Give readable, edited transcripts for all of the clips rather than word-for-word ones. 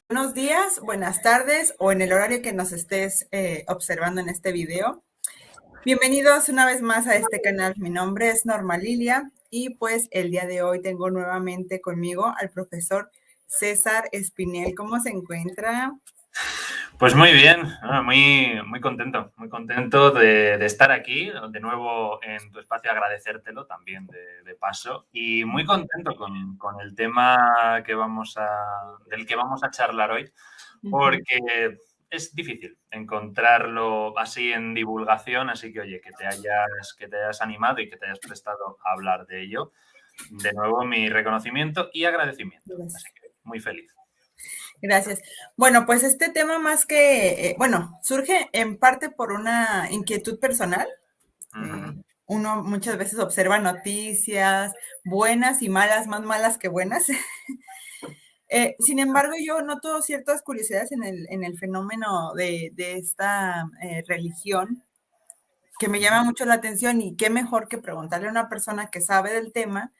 Buenos días, buenas tardes o en el horario que nos estés observando en este video. Bienvenidos una vez más a este canal. Mi nombre es Norma Lilia y pues el día de hoy tengo nuevamente conmigo al profesor César Espinel. ¿Cómo se encuentra? Pues muy bien, muy contento de estar aquí de nuevo en tu espacio, agradecértelo también de paso y muy contento con el tema del que vamos a charlar hoy, porque es difícil encontrarlo así en divulgación, así que oye, que te hayas animado y que te hayas prestado a hablar de ello. De nuevo, mi reconocimiento y agradecimiento, así que muy feliz. Gracias. Bueno, pues este tema más que, surge en parte por una inquietud personal. Uno muchas veces observa noticias buenas y malas, más malas que buenas. Sin embargo, yo noto ciertas curiosidades en el fenómeno de esta religión que me llama mucho la atención y qué mejor que preguntarle a una persona que sabe del tema,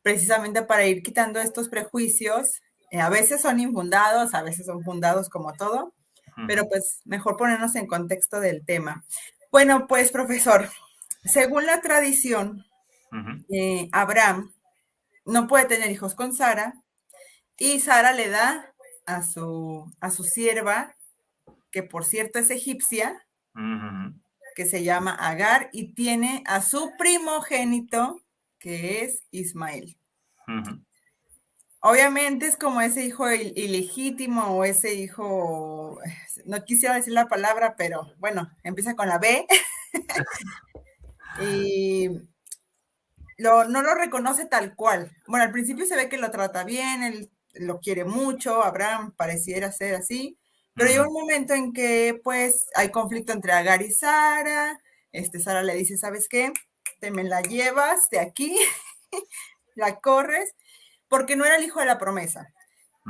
precisamente para ir quitando estos prejuicios. A veces son infundados, a veces son fundados como todo, pero pues mejor ponernos en contexto del tema. Bueno, pues profesor, según la tradición, Abraham no puede tener hijos con Sara y Sara le da a su sierva, que por cierto es egipcia, que se llama Agar, y tiene a su primogénito, que es Ismael. Obviamente es como ese hijo ilegítimo o ese hijo, no quisiera decir la palabra, pero bueno, empieza con la B. Y no lo reconoce tal cual. Bueno, al principio se ve que lo trata bien, él lo quiere mucho, Abraham pareciera ser así, pero llega un momento en que pues hay conflicto entre Agar y Sara. Sara le dice, ¿sabes qué? Te me la llevas de aquí, la corres, porque no era el hijo de la promesa.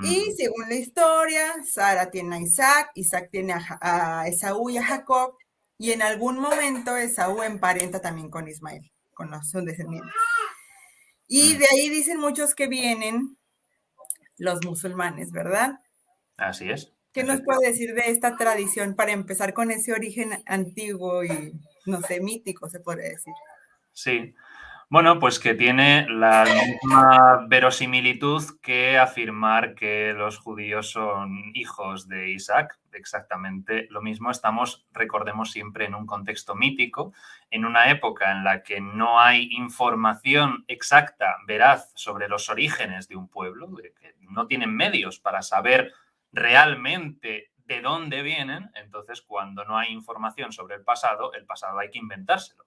Y según la historia, Sara tiene a Isaac, Isaac tiene a Esaú y a Jacob, y en algún momento Esaú emparenta también con Ismael, con los descendientes. Y de ahí dicen muchos que vienen los musulmanes, ¿verdad? Así es. ¿Qué nos puede decir de esta tradición para empezar con ese origen antiguo y, no sé, mítico, se podría decir? Sí. Bueno, pues que tiene la misma verosimilitud que afirmar que los judíos son hijos de Isaac. Exactamente lo mismo. Estamos, recordemos, siempre en un contexto mítico, en una época en la que no hay información exacta, veraz, sobre los orígenes de un pueblo, de que no tienen medios para saber realmente de dónde vienen. Entonces, cuando no hay información sobre el pasado hay que inventárselo.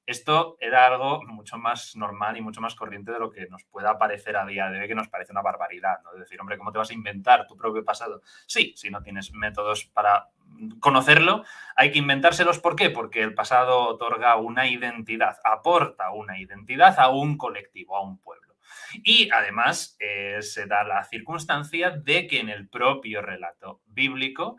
Esto era algo mucho más normal y mucho más corriente de lo que nos pueda parecer a día de hoy, que nos parece una barbaridad, ¿no? De decir, hombre, ¿cómo te vas a inventar tu propio pasado? Sí, si no tienes métodos para conocerlo, hay que inventárselos. ¿Por qué? Porque el pasado otorga una identidad, aporta una identidad a un colectivo, a un pueblo. Y además se da la circunstancia de que en el propio relato bíblico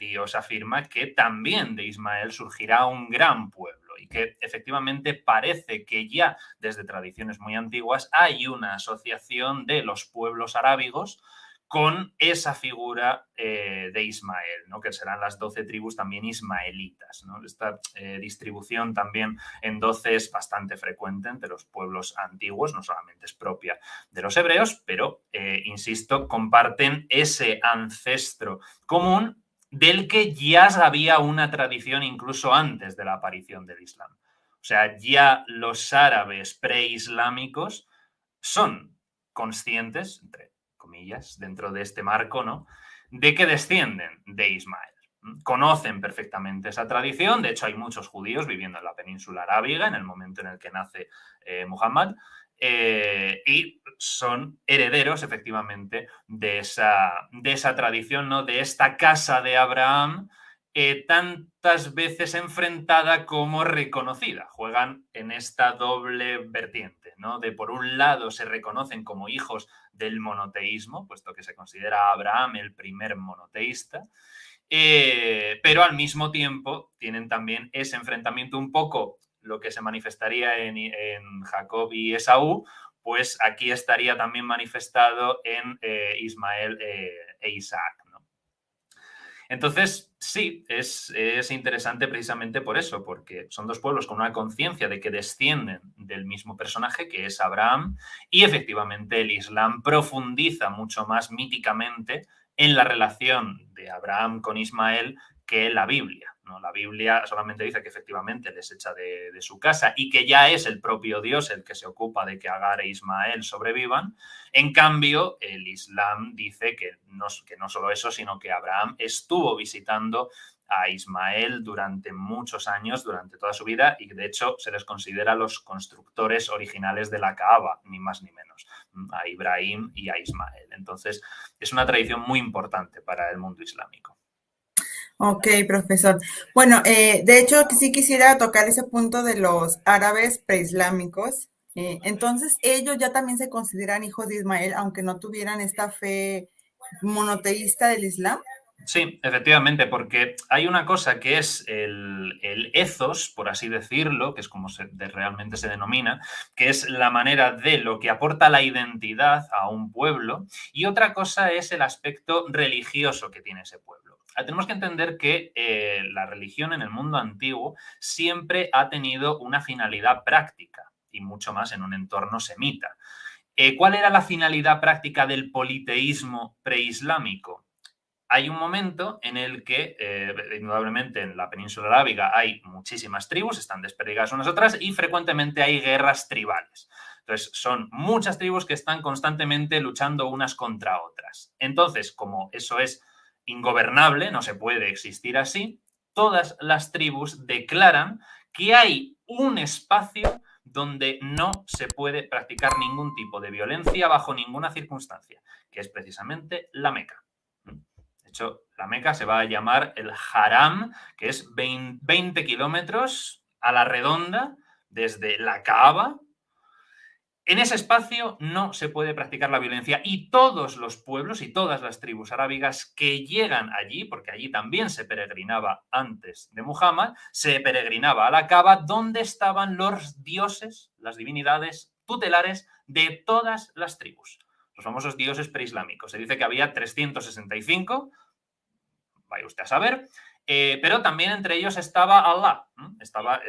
Dios afirma que también de Ismael surgirá un gran pueblo y que efectivamente parece que ya desde tradiciones muy antiguas hay una asociación de los pueblos arábigos con esa figura de Ismael, ¿no? Que serán las 12 tribus también ismaelitas, ¿no? Esta distribución también en 12 es bastante frecuente entre los pueblos antiguos, no solamente es propia de los hebreos, pero, insisto, comparten ese ancestro común del que ya había una tradición incluso antes de la aparición del Islam. O sea, ya los árabes preislámicos son conscientes, entre comillas, dentro de este marco, ¿no?, de que descienden de Ismael. Conocen perfectamente esa tradición. De hecho, hay muchos judíos viviendo en la península arábiga en el momento en el que nace Muhammad, y son herederos efectivamente de esa tradición, ¿no?, de esta casa de Abraham, tantas veces enfrentada como reconocida. Juegan en esta doble vertiente, ¿no? De por un lado se reconocen como hijos del monoteísmo, puesto que se considera a Abraham el primer monoteísta, pero al mismo tiempo tienen también ese enfrentamiento, un poco lo que se manifestaría en Jacob y Esaú, pues aquí estaría también manifestado en Ismael e Isaac, ¿no? Entonces, sí, es interesante precisamente por eso, porque son dos pueblos con una conciencia de que descienden del mismo personaje, que es Abraham, y efectivamente el Islam profundiza mucho más míticamente en la relación de Abraham con Ismael que la Biblia, ¿no? La Biblia solamente dice que efectivamente les echa de su casa y que ya es el propio Dios el que se ocupa de que Agar e Ismael sobrevivan. En cambio, el Islam dice que no solo eso, sino que Abraham estuvo visitando a Ismael durante muchos años, durante toda su vida, y de hecho se les considera los constructores originales de la Kaaba, ni más ni menos, a Ibrahim y a Ismael. Entonces, es una tradición muy importante para el mundo islámico. Ok, profesor. Bueno, de hecho, sí quisiera tocar ese punto de los árabes preislámicos. Entonces, ellos ya también se consideran hijos de Ismael, aunque no tuvieran esta fe monoteísta del Islam. Sí, efectivamente, porque hay una cosa que es el ethos, por así decirlo, que es como realmente se denomina, que es la manera de lo que aporta la identidad a un pueblo, y otra cosa es el aspecto religioso que tiene ese pueblo. Tenemos que entender que la religión en el mundo antiguo siempre ha tenido una finalidad práctica, y mucho más en un entorno semita. ¿Cuál era la finalidad práctica del politeísmo preislámico? Hay un momento en el que, indudablemente, en la península arábiga hay muchísimas tribus, están desperdigadas unas otras y frecuentemente hay guerras tribales. Entonces, son muchas tribus que están constantemente luchando unas contra otras. Entonces, como eso es ingobernable, no se puede existir así, todas las tribus declaran que hay un espacio donde no se puede practicar ningún tipo de violencia bajo ninguna circunstancia, que es precisamente la Meca. De hecho, la Meca se va a llamar el Haram, que es 20 kilómetros a la redonda desde la Kaaba. En ese espacio no se puede practicar la violencia y todos los pueblos y todas las tribus arábigas que llegan allí, porque allí también se peregrinaba antes de Muhammad, se peregrinaba a la Kaaba, donde estaban los dioses, las divinidades tutelares de todas las tribus. Los famosos dioses preislámicos. Se dice que había 365, vaya usted a saber, pero también entre ellos estaba Allah, estaba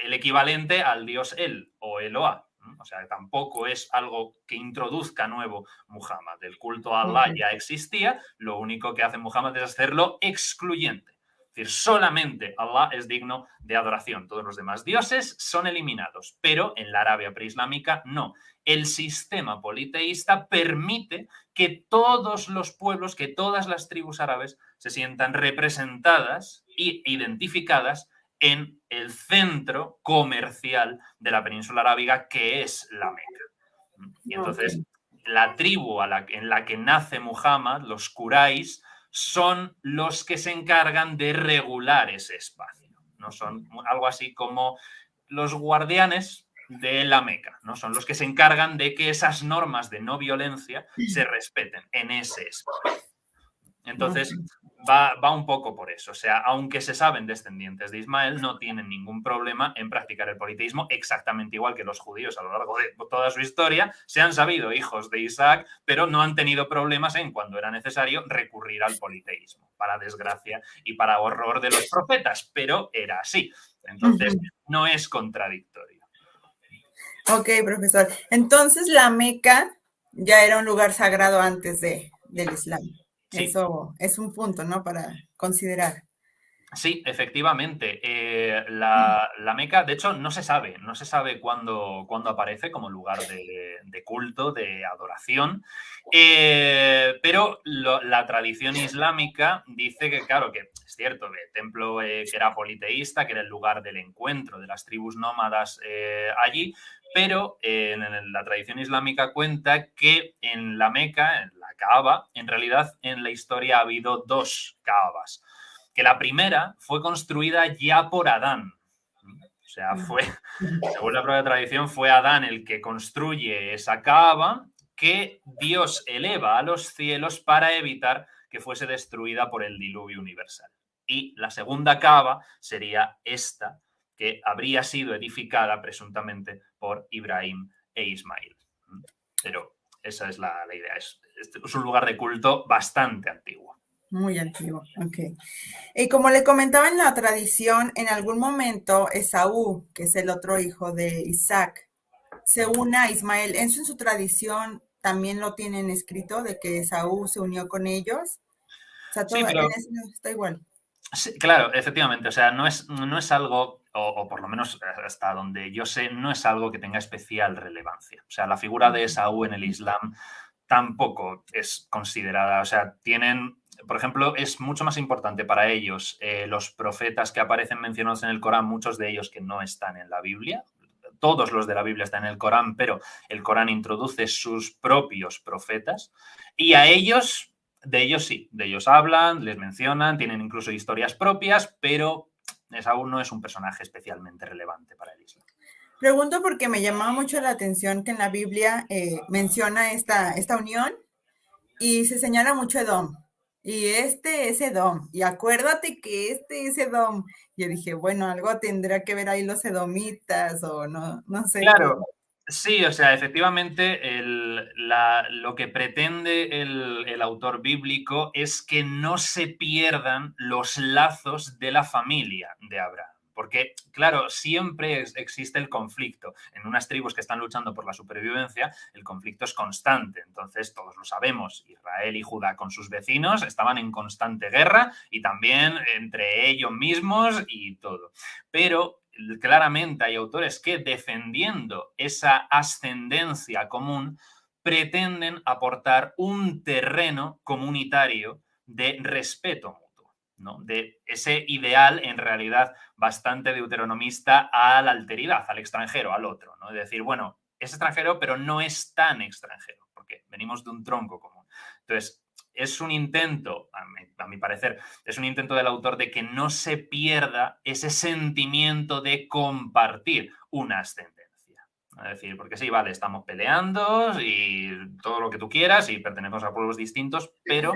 el equivalente al dios El o Eloah. O sea, tampoco es algo que introduzca nuevo Muhammad. El culto a Allah ya existía, lo único que hace Muhammad es hacerlo excluyente. Es decir, solamente Allah es digno de adoración. Todos los demás dioses son eliminados, pero en la Arabia preislámica no. El sistema politeísta permite que todos los pueblos, que todas las tribus árabes se sientan representadas e identificadas en el centro comercial de la península arábiga, que es la Meca. Y entonces, la tribu en la que nace Muhammad, los Quraysh, son los que se encargan de regular ese espacio, ¿no? Son algo así como los guardianes de la Meca, ¿no? Son los que se encargan de que esas normas de no violencia se respeten en ese espacio. Entonces, va un poco por eso. O sea, aunque se saben descendientes de Ismael, no tienen ningún problema en practicar el politeísmo, exactamente igual que los judíos a lo largo de toda su historia. Se han sabido hijos de Isaac, pero no han tenido problemas en, cuando era necesario, recurrir al politeísmo, para desgracia y para horror de los profetas, pero era así. Entonces, no es contradictorio. Ok, profesor. Entonces, la Meca ya era un lugar sagrado antes del Islam. Sí. Eso es un punto, ¿no? Para considerar. Sí, efectivamente. La Meca, de hecho, no se sabe cuándo aparece como lugar de culto, de adoración, pero la tradición islámica dice que, claro, que es cierto, que el templo que era politeísta, que era el lugar del encuentro de las tribus nómadas allí, pero la tradición islámica cuenta que en la Meca, en la Kaaba, en realidad en la historia ha habido dos Kaabas. Que la primera fue construida ya por Adán. O sea, según la propia tradición, fue Adán el que construye esa Kaaba que Dios eleva a los cielos para evitar que fuese destruida por el diluvio universal. Y la segunda Kaaba sería esta, que habría sido edificada presuntamente por Ibrahim e Ismael. pero esa es la idea. Es un lugar de culto bastante antiguo. Muy antiguo, ok. Y como le comentaba en la tradición, en algún momento Esaú, que es el otro hijo de Isaac, se une a Ismael. ¿Eso en su tradición también lo tienen escrito, de que Esaú se unió con ellos? O sea, Sí, todo, en pero eso está igual. sí, claro, efectivamente. O sea, no es algo, o por lo menos hasta donde yo sé, no es algo que tenga especial relevancia. O sea, la figura de Esaú en el Islam tampoco es considerada. O sea, tienen, por ejemplo, es mucho más importante para ellos los profetas que aparecen mencionados en el Corán, muchos de ellos que no están en la Biblia. Todos los de la Biblia están en el Corán, pero el Corán introduce sus propios profetas y a ellos, de ellos sí, de ellos hablan, les mencionan, tienen incluso historias propias, pero Esaú no es un personaje especialmente relevante para el Islam. Pregunto porque me llamaba mucho la atención que en la Biblia menciona esta unión y se señala mucho Edom. Y este es Edom. Y acuérdate que este es Edom. Yo dije, bueno, algo tendrá que ver ahí los edomitas o no, no sé qué. Claro, sí, o sea, efectivamente lo que pretende el autor bíblico es que no se pierdan los lazos de la familia de Abraham. Porque, claro, siempre existe el conflicto. En unas tribus que están luchando por la supervivencia, el conflicto es constante. Entonces, todos lo sabemos, Israel y Judá con sus vecinos estaban en constante guerra y también entre ellos mismos y todo. Pero claramente hay autores que, defendiendo esa ascendencia común, pretenden aportar un terreno comunitario de respeto mutuo, ¿no? De ese ideal, en realidad, bastante deuteronomista a la alteridad, al extranjero, al otro, ¿no? Es decir, bueno, es extranjero, pero no es tan extranjero, porque venimos de un tronco común. Entonces, es un intento, a mi parecer, es un intento del autor de que no se pierda ese sentimiento de compartir una ascendencia. Es decir, porque sí, vale, estamos peleando y todo lo que tú quieras y pertenecemos a pueblos distintos, pero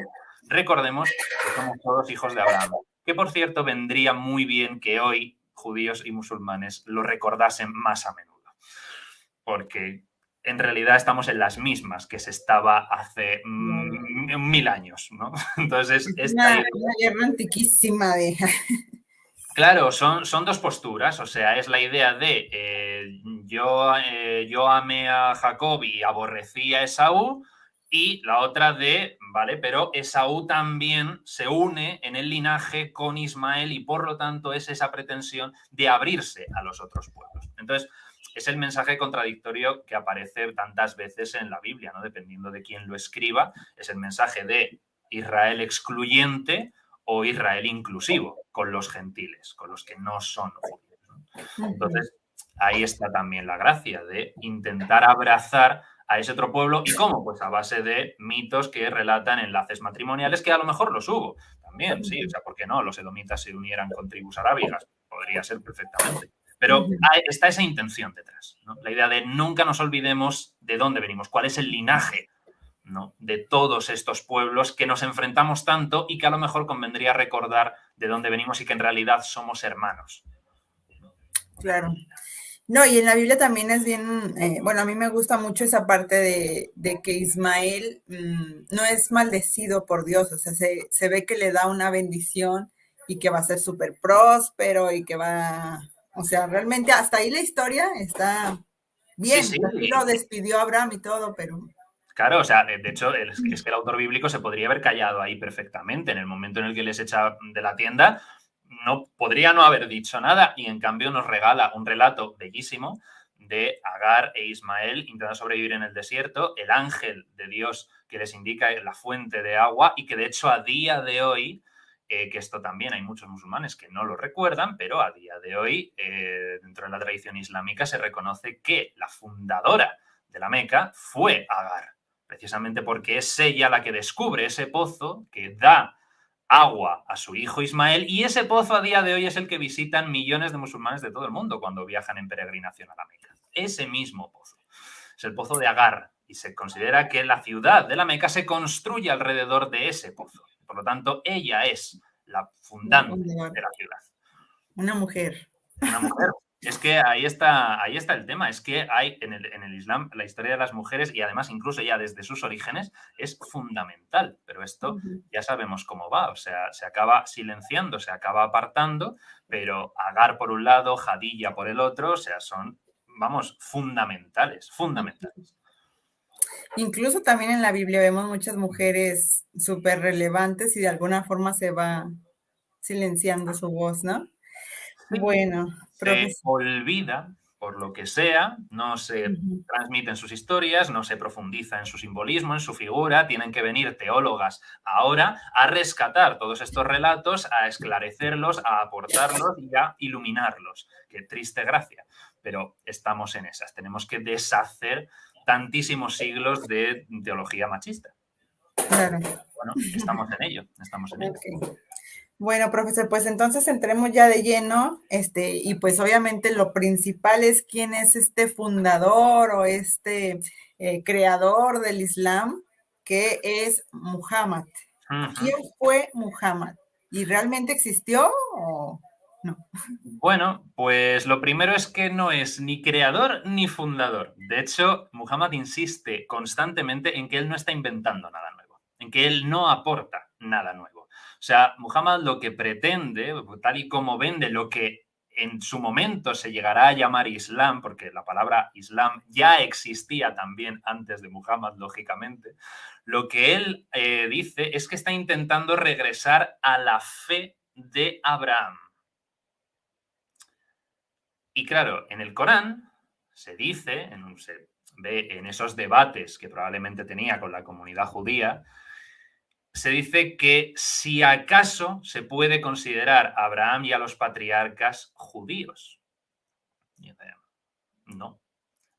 recordemos que somos todos hijos de Abraham. Que, por cierto, vendría muy bien que hoy judíos y musulmanes lo recordasen más a menudo. Porque en realidad estamos en las mismas que se estaba hace 1000 años, ¿no? Entonces, Es una guerra antiquísima de... claro, son dos posturas, o sea, es la idea de yo amé a Jacob y aborrecí a Esaú, y la otra de, vale, pero Esaú también se une en el linaje con Ismael y por lo tanto es esa pretensión de abrirse a los otros pueblos. Entonces, es el mensaje contradictorio que aparece tantas veces en la Biblia, ¿no? Dependiendo de quién lo escriba, es el mensaje de Israel excluyente o Israel inclusivo con los gentiles, con los que no son judíos, ¿no? Entonces, ahí está también la gracia de intentar abrazar a ese otro pueblo. ¿Y cómo? Pues a base de mitos que relatan enlaces matrimoniales, que a lo mejor los hubo también, sí, o sea, ¿por qué no? Los edomitas se unieran con tribus arábigas, podría ser perfectamente. Pero está esa intención detrás, ¿no? La idea de nunca nos olvidemos de dónde venimos, cuál es el linaje, ¿no? De todos estos pueblos que nos enfrentamos tanto y que a lo mejor convendría recordar de dónde venimos y que en realidad somos hermanos. Claro. No, y en la Biblia también es bien, bueno, a mí me gusta mucho esa parte de que Ismael no es maldecido por Dios, o sea, se ve que le da una bendición y que va a ser súper próspero y que va, o sea, realmente hasta ahí la historia está Sí, bien, sí. así lo despidió Abraham y todo, pero... Claro, o sea, de hecho, es que el autor bíblico se podría haber callado ahí perfectamente. En el momento en el que les echa de la tienda, podría no haber dicho nada y en cambio nos regala un relato bellísimo de Agar e Ismael intentando sobrevivir en el desierto, el ángel de Dios que les indica la fuente de agua y que de hecho a día de hoy, que esto también hay muchos musulmanes que no lo recuerdan, pero a día de hoy, dentro de la tradición islámica, se reconoce que la fundadora de la Meca fue Agar, precisamente porque es ella la que descubre ese pozo que da agua a su hijo Ismael, y ese pozo a día de hoy es el que visitan millones de musulmanes de todo el mundo cuando viajan en peregrinación a la Meca. Ese mismo pozo es el pozo de Agar y se considera que la ciudad de la Meca se construye alrededor de ese pozo. Por lo tanto, ella es la fundante de la ciudad. Una mujer. Una mujer. Es que ahí está el tema. Es que hay en el Islam la historia de las mujeres y además incluso ya desde sus orígenes es fundamental. Pero esto Ujú. ya sabemos cómo va. O sea, se acaba silenciando, se acaba apartando, pero Agar por un lado, Jadilla por el otro, o sea, son, vamos, fundamentales, fundamentales. Incluso también en la Biblia vemos muchas mujeres súper relevantes y de alguna forma se va silenciando su voz, ¿no? Sí, Bueno, se profesor. olvida, por lo que sea, no se Ujú. transmiten sus historias, no se profundiza en su simbolismo, en su figura, tienen que venir teólogas ahora a rescatar todos estos relatos, a esclarecerlos, a aportarlos y a iluminarlos. Qué triste gracia, pero estamos en esas. Tenemos que deshacer tantísimos siglos de teología machista. Claro. Bueno, estamos en ello, estamos en ello. Ok. Bueno, profesor, pues entonces entremos ya de lleno, y pues obviamente lo principal es quién es este fundador o creador del Islam, que es Muhammad. ¿Quién Ujú. fue Muhammad? ¿Y realmente existió o no? Bueno, pues lo primero es que no es ni creador ni fundador. De hecho, Muhammad insiste constantemente en que él no está inventando nada nuevo, en que él no aporta nada nuevo. O sea, Muhammad lo que pretende, tal y como vende lo que en su momento se llegará a llamar Islam, porque la palabra Islam ya existía también antes de Muhammad, lógicamente, lo que él dice es que está intentando regresar a la fe de Abraham. Y claro, en el Corán se dice, se ve en esos debates que probablemente tenía con la comunidad judía, se dice que si acaso se puede considerar a Abraham y a los patriarcas judíos. No,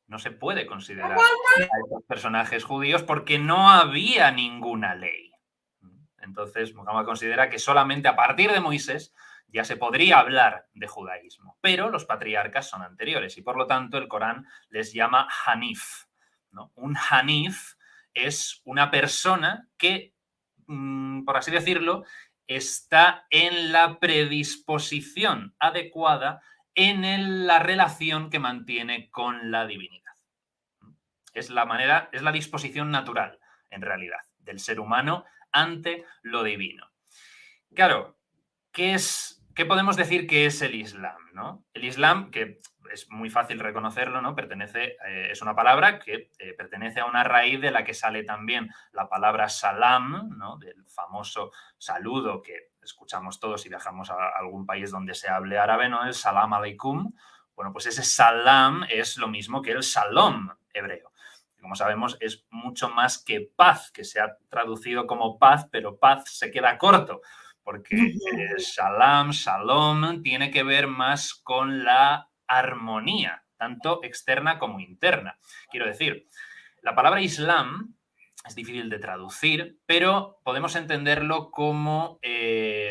no se puede considerar a estos personajes judíos porque no había ninguna ley. Entonces, Muhammad considera que solamente a partir de Moisés ya se podría hablar de judaísmo, pero los patriarcas son anteriores y por lo tanto el Corán les llama Hanif, ¿no? Un Hanif es una persona que, por así decirlo, está en la predisposición adecuada en la relación que mantiene con la divinidad. Es la manera, es la disposición natural, en realidad, del ser humano ante lo divino. Claro, ¿qué podemos decir que es el Islam? ¿No? El Islam, que es muy fácil reconocerlo, ¿no? Es una palabra que pertenece a una raíz de la que sale también la palabra salam, ¿no? Del famoso saludo que escuchamos todos si viajamos a algún país donde se hable árabe, ¿no? El salam aleikum. Bueno, pues ese salam es lo mismo que el shalom hebreo. Como sabemos, es mucho más que paz, que se ha traducido como paz, pero paz se queda corto porque Shalom, Shalom tiene que ver más con la armonía, tanto externa como interna. Quiero decir, la palabra Islam es difícil de traducir, pero podemos entenderlo como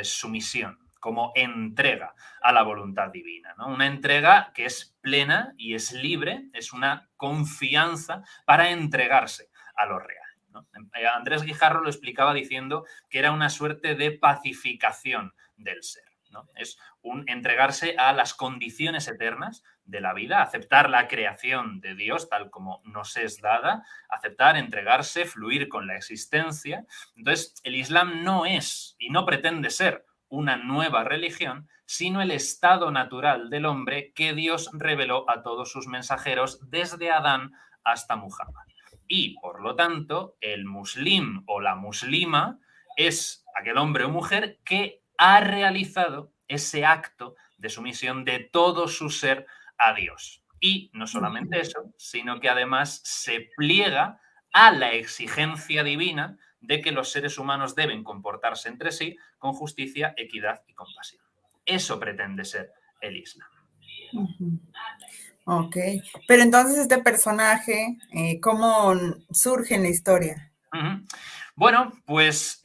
sumisión, como entrega a la voluntad divina, ¿no? Una entrega que es plena y es libre, es una confianza para entregarse a lo real, ¿no? Andrés Guijarro lo explicaba diciendo que era una suerte de pacificación del ser, ¿no? Es un entregarse a las condiciones eternas de la vida, aceptar la creación de Dios tal como nos es dada, aceptar, entregarse, fluir con la existencia. Entonces, el Islam no es y no pretende ser una nueva religión, sino el estado natural del hombre que Dios reveló a todos sus mensajeros desde Adán hasta Muhammad. Y, por lo tanto, el muslim o la muslima es aquel hombre o mujer que ha realizado ese acto de sumisión de todo su ser a Dios. Y no solamente eso, sino que además se pliega a la exigencia divina de que los seres humanos deben comportarse entre sí con justicia, equidad y compasión. Eso pretende ser el Islam. Ok, pero entonces este personaje, ¿cómo surge en la historia? Uh -huh. Bueno, pues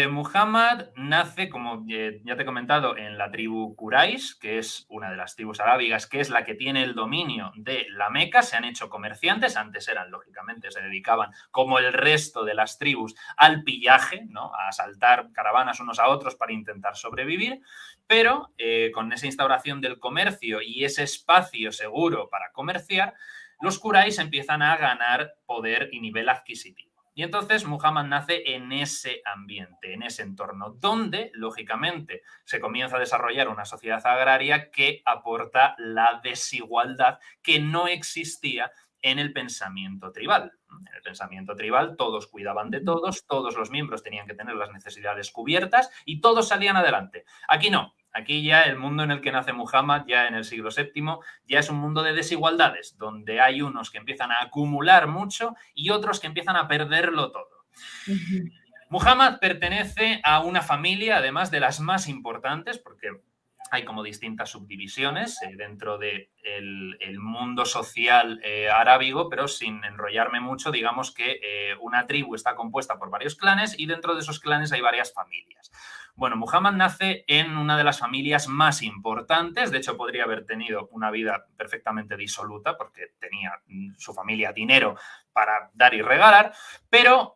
Muhammad nace, como ya te he comentado, en la tribu Quraysh, que es una de las tribus arábigas, que es la que tiene el dominio de la Meca. Se han hecho comerciantes, antes eran, lógicamente, se dedicaban, como el resto de las tribus, al pillaje, ¿no? A asaltar caravanas unos a otros para intentar sobrevivir, pero con esa instauración del comercio y ese espacio seguro para comerciar, los Quraysh empiezan a ganar poder y nivel adquisitivo. Y entonces Muhammad nace en ese ambiente, en ese entorno, donde, lógicamente, se comienza a desarrollar una sociedad agraria que aporta la desigualdad que no existía en el pensamiento tribal. En el pensamiento tribal todos cuidaban de todos los miembros tenían que tener las necesidades cubiertas y todos salían adelante. Aquí no. Aquí ya el mundo en el que nace Muhammad, ya en el siglo VII, ya es un mundo de desigualdades, donde hay unos que empiezan a acumular mucho y otros que empiezan a perderlo todo. Muhammad pertenece a una familia, además de las más importantes, porque hay como distintas subdivisiones dentro del mundo social arábigo, pero sin enrollarme mucho, digamos que una tribu está compuesta por varios clanes y dentro de esos clanes hay varias familias. Bueno, Muhammad nace en una de las familias más importantes, de hecho podría haber tenido una vida perfectamente disoluta porque tenía su familia dinero para dar y regalar, pero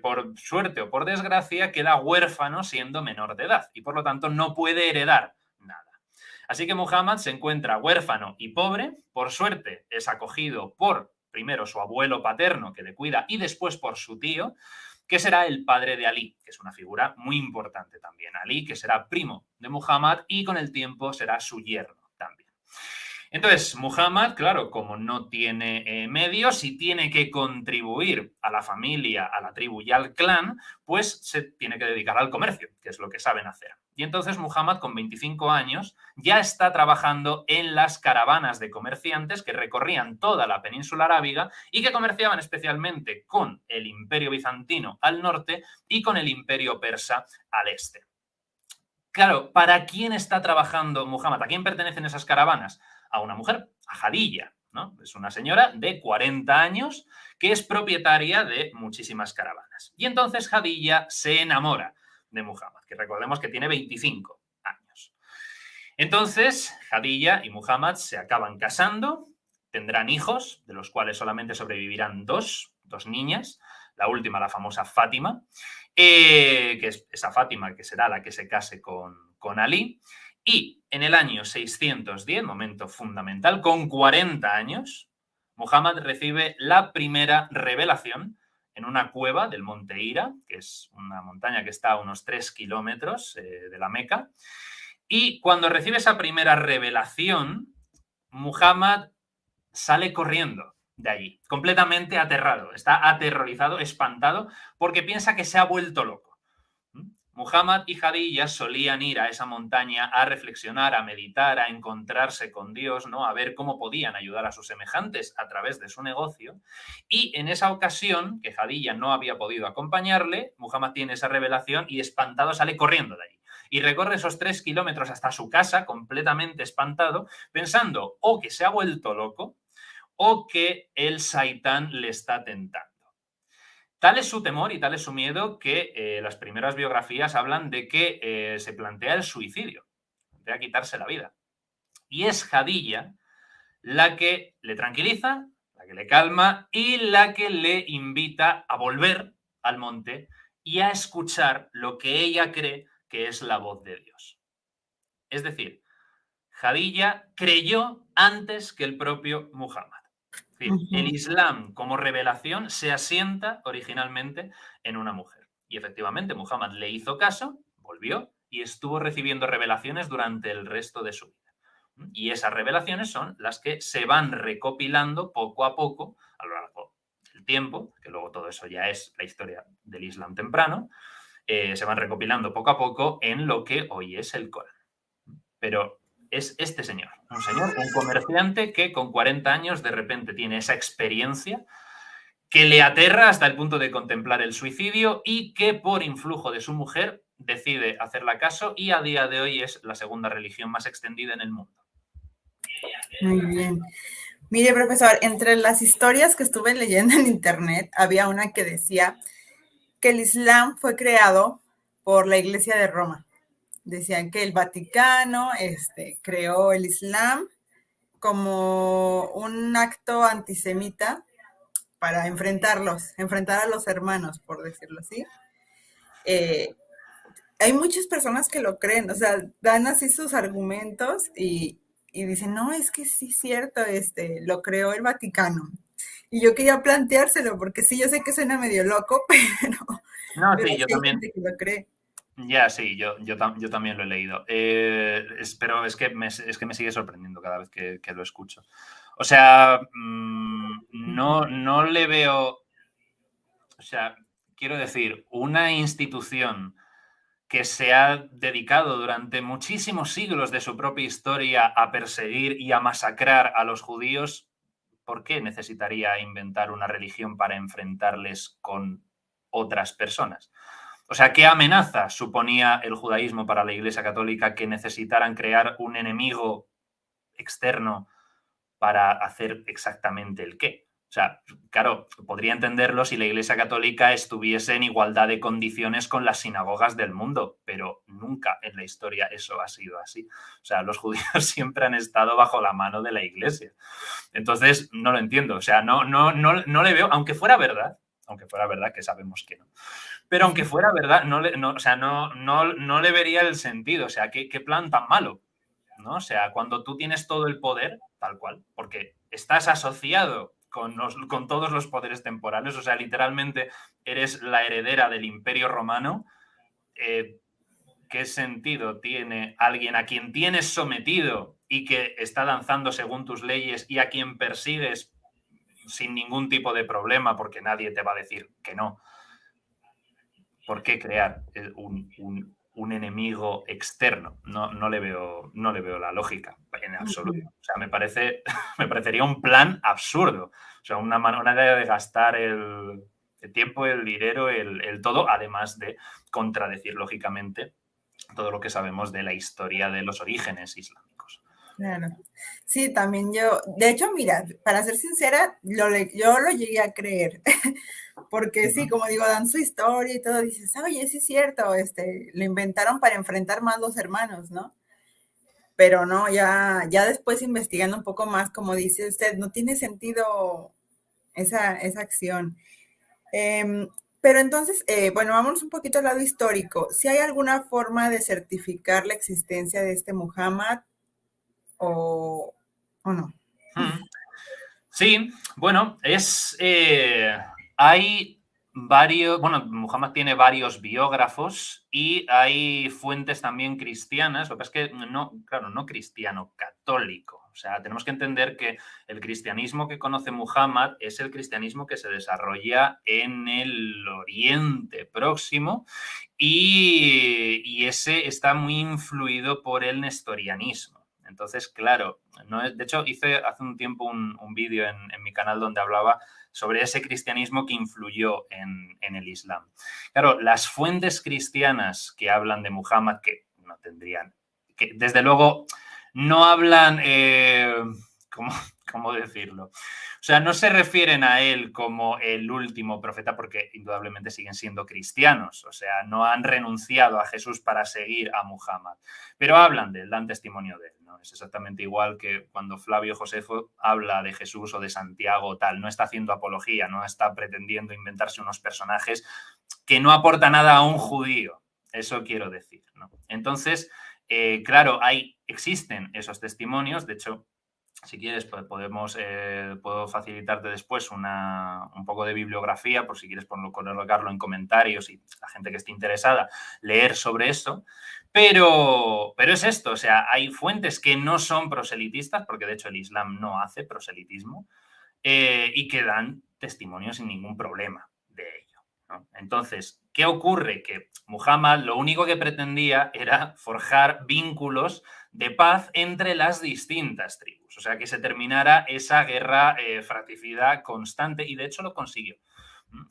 por suerte o por desgracia queda huérfano siendo menor de edad y por lo tanto no puede heredar nada. Así que Muhammad se encuentra huérfano y pobre, por suerte es acogido por primero su abuelo paterno que le cuida y después por su tío, que será el padre de Ali, que es una figura muy importante también. Ali, que será primo de Muhammad y con el tiempo será su yerno también. Entonces, Muhammad, claro, como no tiene medios y tiene que contribuir a la familia, a la tribu y al clan, pues se tiene que dedicar al comercio, que es lo que saben hacer. Y entonces Muhammad, con 25 años, ya está trabajando en las caravanas de comerciantes que recorrían toda la península arábiga y que comerciaban especialmente con el imperio bizantino al norte y con el imperio persa al este. Claro, ¿para quién está trabajando Muhammad? ¿A quién pertenecen esas caravanas? A una mujer, a Jadilla, ¿no? Es una señora de 40 años que es propietaria de muchísimas caravanas. Y entonces Jadilla se enamora de Muhammad, que recordemos que tiene 25 años. Entonces, Jadilla y Muhammad se acaban casando, tendrán hijos, de los cuales solamente sobrevivirán dos niñas, la última, la famosa Fátima, que es esa Fátima que será la que se case con Ali. Y en el año 610, momento fundamental, con 40 años, Muhammad recibe la primera revelación en una cueva del monte Hira, que es una montaña que está a unos 3 kilómetros de la Meca. Y cuando recibe esa primera revelación, Muhammad sale corriendo de allí, completamente aterrado, está aterrorizado, espantado, porque piensa que se ha vuelto loco. Muhammad y Jadilla solían ir a esa montaña a reflexionar, a meditar, a encontrarse con Dios, ¿no? A ver cómo podían ayudar a sus semejantes a través de su negocio. Y en esa ocasión, que Jadilla no había podido acompañarle, Muhammad tiene esa revelación y espantado sale corriendo de allí. Y recorre esos 3 kilómetros hasta su casa, completamente espantado, pensando o que se ha vuelto loco o que el Saitán le está tentando. Tal es su temor y tal es su miedo que las primeras biografías hablan de que se plantea el suicidio, plantea quitarse la vida. Y es Jadilla la que le tranquiliza, la que le calma y la que le invita a volver al monte y a escuchar lo que ella cree que es la voz de Dios. Es decir, Jadilla creyó antes que el propio Muhammad. El Islam como revelación se asienta originalmente en una mujer. Y efectivamente Muhammad le hizo caso, volvió y estuvo recibiendo revelaciones durante el resto de su vida. Y esas revelaciones son las que se van recopilando poco a poco a lo largo del tiempo, que luego todo eso ya es la historia del Islam temprano, se van recopilando poco a poco en lo que hoy es el Corán. Pero es este señor, un comerciante que con 40 años de repente tiene esa experiencia que le aterra hasta el punto de contemplar el suicidio y que por influjo de su mujer decide hacerle caso y a día de hoy es la segunda religión más extendida en el mundo. Muy bien. Mire, profesor, entre las historias que estuve leyendo en internet, había una que decía que el Islam fue creado por la Iglesia de Roma. Decían que el Vaticano creó el Islam como un acto antisemita para enfrentar a los hermanos, por decirlo así. Hay muchas personas que lo creen, o sea, dan así sus argumentos y dicen, no, es que sí es cierto, lo creó el Vaticano. Y yo quería planteárselo, porque sí, yo sé que suena medio loco, No, pero sí, sí yo hay también. gente que lo cree. Ya, sí, yo también lo he leído. Pero es que me sigue sorprendiendo cada vez que lo escucho. O sea, no le veo. O sea, quiero decir, una institución que se ha dedicado durante muchísimos siglos de su propia historia a perseguir y a masacrar a los judíos, ¿por qué necesitaría inventar una religión para enfrentarles con otras personas? O sea, ¿qué amenaza suponía el judaísmo para la Iglesia Católica que necesitaran crear un enemigo externo para hacer exactamente el qué? O sea, claro, podría entenderlo si la Iglesia Católica estuviese en igualdad de condiciones con las sinagogas del mundo, pero nunca en la historia eso ha sido así. O sea, los judíos siempre han estado bajo la mano de la Iglesia. Entonces, no lo entiendo. O sea, no le veo, aunque fuera verdad, que sabemos que no. Pero aunque fuera verdad, o sea, no le vería el sentido. O sea, ¿qué plan tan malo? ¿No? O sea, cuando tú tienes todo el poder, tal cual, porque estás asociado con todos los poderes temporales, o sea, literalmente eres la heredera del Imperio Romano, ¿qué sentido tiene alguien a quien tienes sometido y que está danzando según tus leyes y a quien persigues sin ningún tipo de problema porque nadie te va a decir que no? ¿Por qué crear un enemigo externo? No le veo la lógica en absoluto. O sea, me parecería un plan absurdo. O sea, una manera de gastar el tiempo, el dinero, el todo, además de contradecir, lógicamente, todo lo que sabemos de la historia de los orígenes islámicos. Claro. Sí, también yo, de hecho, mira, para ser sincera, yo lo llegué a creer, porque sí, como digo, dan su historia y todo, dices, oye, sí es cierto, lo inventaron para enfrentar más los hermanos, ¿no? Pero no, ya después investigando un poco más, como dice usted, no tiene sentido esa acción. Pero entonces, bueno, vamos un poquito al lado histórico. ¿Si hay alguna forma de certificar la existencia de este Muhammad o no? Sí, bueno, hay varios, bueno, Muhammad tiene varios biógrafos y hay fuentes también cristianas, lo que pasa es que no, claro, no cristiano, católico. O sea, tenemos que entender que el cristianismo que conoce Muhammad es el cristianismo que se desarrolla en el Oriente Próximo y ese está muy influido por el nestorianismo. Entonces, claro, de hecho hice hace un tiempo un vídeo en mi canal donde hablaba sobre ese cristianismo que influyó en el Islam. Claro, las fuentes cristianas que hablan de Muhammad, que no tendrían, que desde luego no hablan, ¿cómo decirlo? O sea, no se refieren a él como el último profeta porque indudablemente siguen siendo cristianos, o sea, no han renunciado a Jesús para seguir a Muhammad, pero hablan de él, dan testimonio de él, ¿no? Es exactamente igual que cuando Flavio Josefo habla de Jesús o de Santiago o tal, no está haciendo apología, no está pretendiendo inventarse unos personajes que no aporta nada a un judío, eso quiero decir, ¿no? Entonces, claro, existen esos testimonios, de hecho, si quieres, puedo facilitarte después un poco de bibliografía, por si quieres colocarlo en comentarios y la gente que esté interesada, leer sobre eso. Pero es esto, o sea, hay fuentes que no son proselitistas, porque de hecho el Islam no hace proselitismo, y que dan testimonio sin ningún problema de ello, ¿no? Entonces, ¿qué ocurre? Que Muhammad lo único que pretendía era forjar vínculos de paz entre las distintas tribus, o sea, que se terminara esa guerra fratricida constante y de hecho lo consiguió.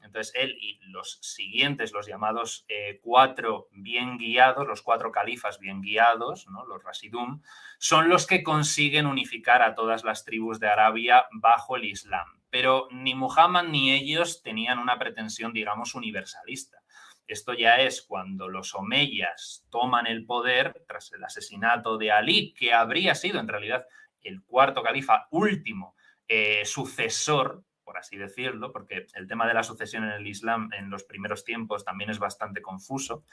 Entonces, él y los siguientes, los llamados cuatro bien guiados, los cuatro califas bien guiados, ¿no? Los Rashidun, son los que consiguen unificar a todas las tribus de Arabia bajo el Islam. pero ni Muhammad ni ellos tenían una pretensión, digamos, universalista. Esto ya es cuando los omeyas toman el poder tras el asesinato de Ali, que habría sido en realidad el cuarto califa último sucesor, por así decirlo, porque el tema de la sucesión en el Islam en los primeros tiempos también es bastante confuso,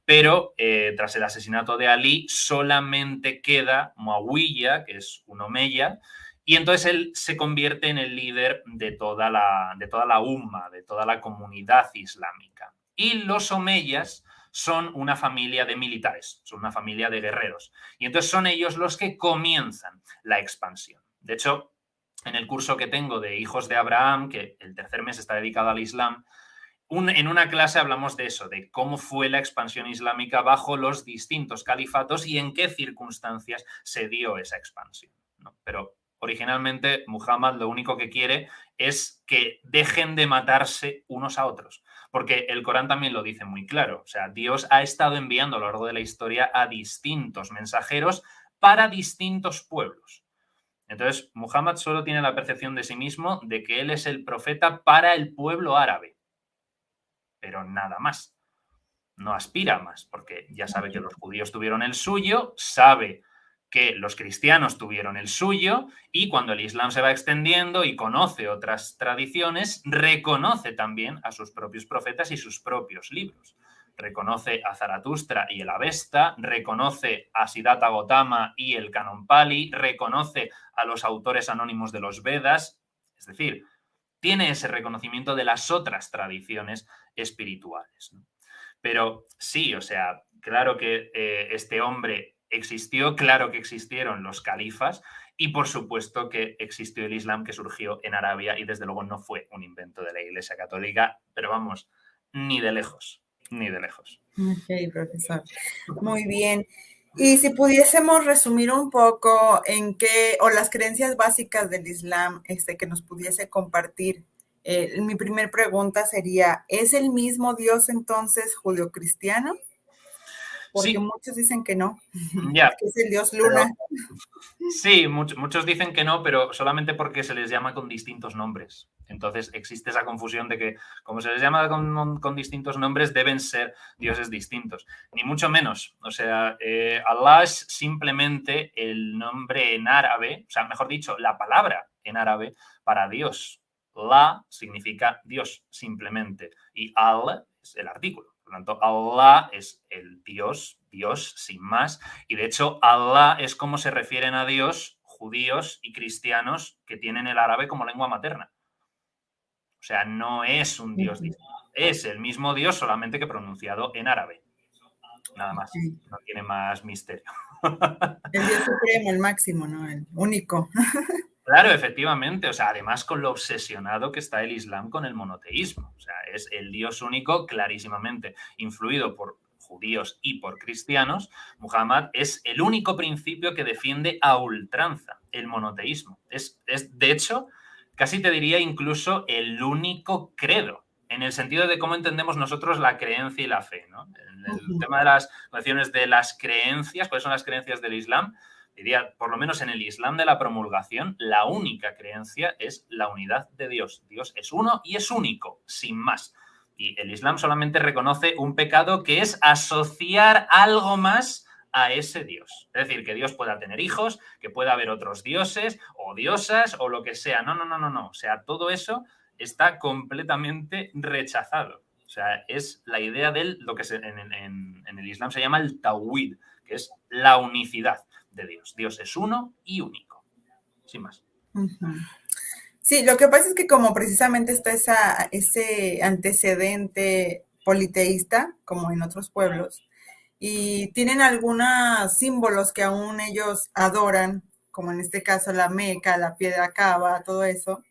pero tras el asesinato de Ali solamente queda Muawiyah, que es un omeya, y entonces él se convierte en el líder de toda la umma, de toda la comunidad islámica. Y los omeyas son una familia de militares, son una familia de guerreros. Y entonces son ellos los que comienzan la expansión. De hecho, en el curso que tengo de Hijos de Abraham, que el tercer mes está dedicado al Islam, en una clase hablamos de eso, de cómo fue la expansión islámica bajo los distintos califatos y en qué circunstancias se dio esa expansión, ¿no? Pero originalmente Muhammad lo único que quiere es que dejen de matarse unos a otros, porque el Corán también lo dice muy claro. O sea, Dios ha estado enviando a lo largo de la historia a distintos mensajeros para distintos pueblos. Entonces, Muhammad solo tiene la percepción de sí mismo de que él es el profeta para el pueblo árabe, pero nada más. No aspira más, porque ya sabe que los judíos tuvieron el suyo, sabe que los cristianos tuvieron el suyo, y cuando el Islam se va extendiendo y conoce otras tradiciones, reconoce también a sus propios profetas y sus propios libros. Reconoce a Zaratustra y el Avesta, reconoce a Siddhartha Gautama y el Canon Pali, reconoce a los autores anónimos de los Vedas, es decir, tiene ese reconocimiento de las otras tradiciones espirituales, ¿no? Pero sí, o sea, claro que este hombre existió, claro que existieron los califas y por supuesto que existió el Islam que surgió en Arabia y desde luego no fue un invento de la Iglesia Católica, pero vamos, ni de lejos, ni de lejos. Ok, profesor. Muy bien. Y si pudiésemos resumir un poco en qué, o las creencias básicas del Islam, que nos pudiese compartir. Mi primer pregunta sería, ¿es el mismo Dios entonces judeocristiano? Porque Sí, muchos dicen que no, ya, que es el Dios Luna. sí, muchos dicen que no, pero solamente porque se les llama con distintos nombres. Entonces existe esa confusión de que como se les llama con distintos nombres, deben ser dioses distintos. Ni mucho menos. O sea, Allah es simplemente el nombre en árabe, o sea, mejor dicho, la palabra en árabe para Dios. La significa Dios simplemente y al es el artículo. Por lo tanto, Allah es el Dios, Dios sin más. Y de hecho, Allah es como se refieren a Dios judíos y cristianos que tienen el árabe como lengua materna. O sea, no es un Dios distinto. Es el mismo Dios, solamente que pronunciado en árabe. Nada más. No tiene más misterio. El Dios supremo, el máximo, ¿no? El único. Claro, efectivamente. O sea, además con lo obsesionado que está el Islam con el monoteísmo. O sea, es el Dios único clarísimamente influido por judíos y por cristianos. Muhammad es el único principio que defiende a ultranza el monoteísmo. Es de hecho, casi te diría incluso el único credo, en el sentido de cómo entendemos nosotros la creencia y la fe, ¿no? En el tema de las nociones de las creencias, ¿cuáles son las creencias del Islam? Diría, por lo menos en el Islam de la promulgación, la única creencia es la unidad de Dios. Dios es uno y es único, sin más. Y el Islam solamente reconoce un pecado que es asociar algo más a ese Dios. Es decir, que Dios pueda tener hijos, que pueda haber otros dioses o diosas o lo que sea. No. O sea, todo eso está completamente rechazado. O sea, es la idea de lo que en el Islam se llama el tawhid, que es la unicidad de Dios. Dios es uno y único, sin más. Sí, lo que pasa es que como precisamente está ese antecedente politeísta, como en otros pueblos, y tienen algunos símbolos que aún ellos adoran, como en este caso la Meca, la piedra Cava, todo eso,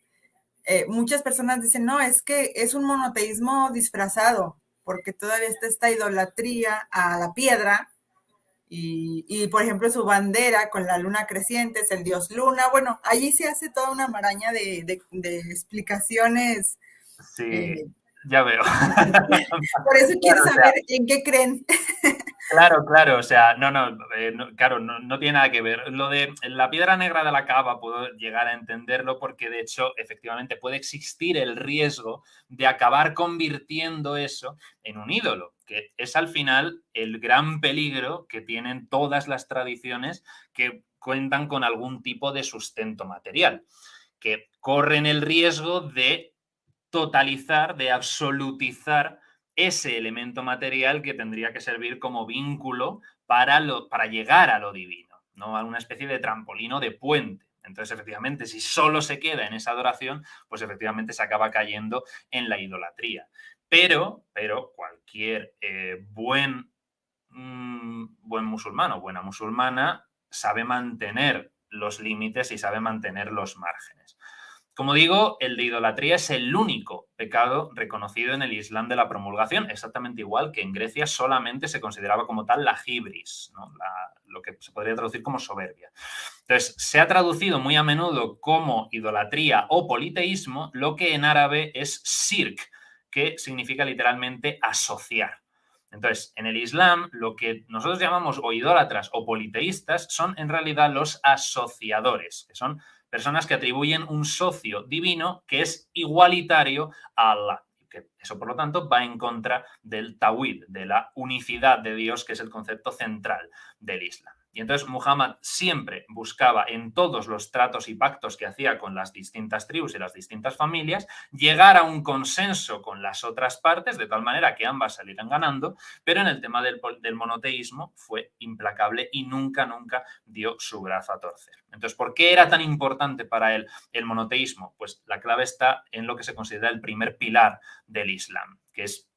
muchas personas dicen, no, es que es un monoteísmo disfrazado, porque todavía está esta idolatría a la piedra, y, por ejemplo, su bandera con la luna creciente es el dios luna. Bueno, allí se hace toda una maraña de explicaciones. Sí, ya veo. Por eso quiero saber en qué creen. Claro, o sea, claro, no tiene nada que ver. Lo de la piedra negra de la cava puedo llegar a entenderlo porque, de hecho, efectivamente puede existir el riesgo de acabar convirtiendo eso en un ídolo, que es al final el gran peligro que tienen todas las tradiciones que cuentan con algún tipo de sustento material, que corren el riesgo de totalizar, de absolutizar ese elemento material que tendría que servir como vínculo para llegar a lo divino, ¿no? A una especie de trampolín o de puente. Entonces, efectivamente, si solo se queda en esa adoración, pues efectivamente se acaba cayendo en la idolatría. Pero cualquier buen musulmán o buena musulmana sabe mantener los límites y sabe mantener los márgenes. Como digo, el de idolatría es el único pecado reconocido en el Islam de la promulgación, exactamente igual que en Grecia solamente se consideraba como tal la hibris, ¿no? Lo que se podría traducir como soberbia. Entonces, se ha traducido muy a menudo como idolatría o politeísmo, lo que en árabe es shirk, que significa literalmente asociar. Entonces, en el Islam, lo que nosotros llamamos o idólatras o politeístas son en realidad los asociadores, que son personas que atribuyen un socio divino que es igualitario a Allah. Que eso, por lo tanto, va en contra del tawhid, de la unicidad de Dios, que es el concepto central del Islam. Y entonces Muhammad siempre buscaba en todos los tratos y pactos que hacía con las distintas tribus y las distintas familias llegar a un consenso con las otras partes de tal manera que ambas salieran ganando, pero en el tema del monoteísmo fue implacable y nunca dio su brazo a torcer. Entonces, ¿por qué era tan importante para él el monoteísmo? Pues la clave está en lo que se considera el primer pilar del Islam, que es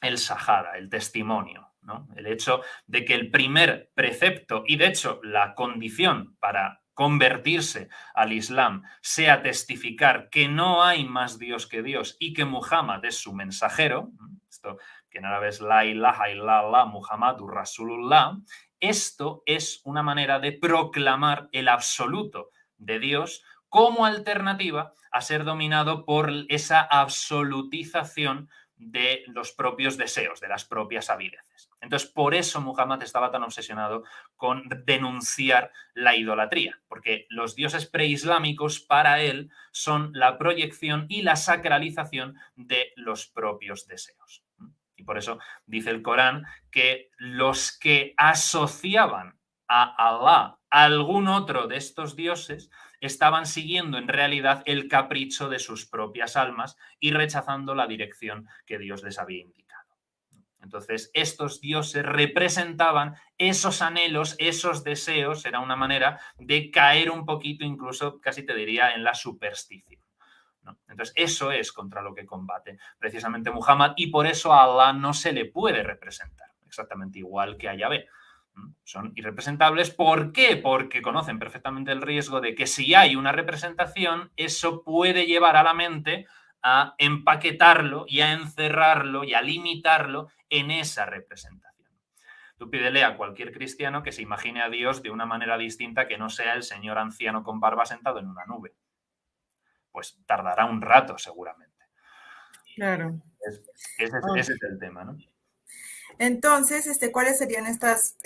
el shahada, el testimonio, ¿no? El hecho de que el primer precepto y, de hecho, la condición para convertirse al Islam sea testificar que no hay más Dios que Dios y que Muhammad es su mensajero, esto que en árabe es la ilaha illallah Muhammadur Rasulullah, esto es una manera de proclamar el absoluto de Dios como alternativa a ser dominado por esa absolutización de los propios deseos, de las propias avideces. Entonces, por eso Muhammad estaba tan obsesionado con denunciar la idolatría, porque los dioses preislámicos para él son la proyección y la sacralización de los propios deseos. Y por eso dice el Corán que los que asociaban a Allah a algún otro de estos dioses estaban siguiendo en realidad el capricho de sus propias almas y rechazando la dirección que Dios les había indicado. Entonces, estos dioses representaban esos anhelos, esos deseos, era una manera de caer un poquito, incluso casi te diría, en la superstición, ¿no? Entonces, eso es contra lo que combate precisamente Muhammad y por eso a Allah no se le puede representar, exactamente igual que a Yahvé. Son irrepresentables. ¿Por qué? Porque conocen perfectamente el riesgo de que si hay una representación, eso puede llevar a la mente a empaquetarlo y a encerrarlo y a limitarlo en esa representación. Tú pídele a cualquier cristiano que se imagine a Dios de una manera distinta que no sea el señor anciano con barba sentado en una nube. Pues tardará un rato seguramente. Claro. Ese es el tema, ¿no? Entonces, ¿cuáles serían estas,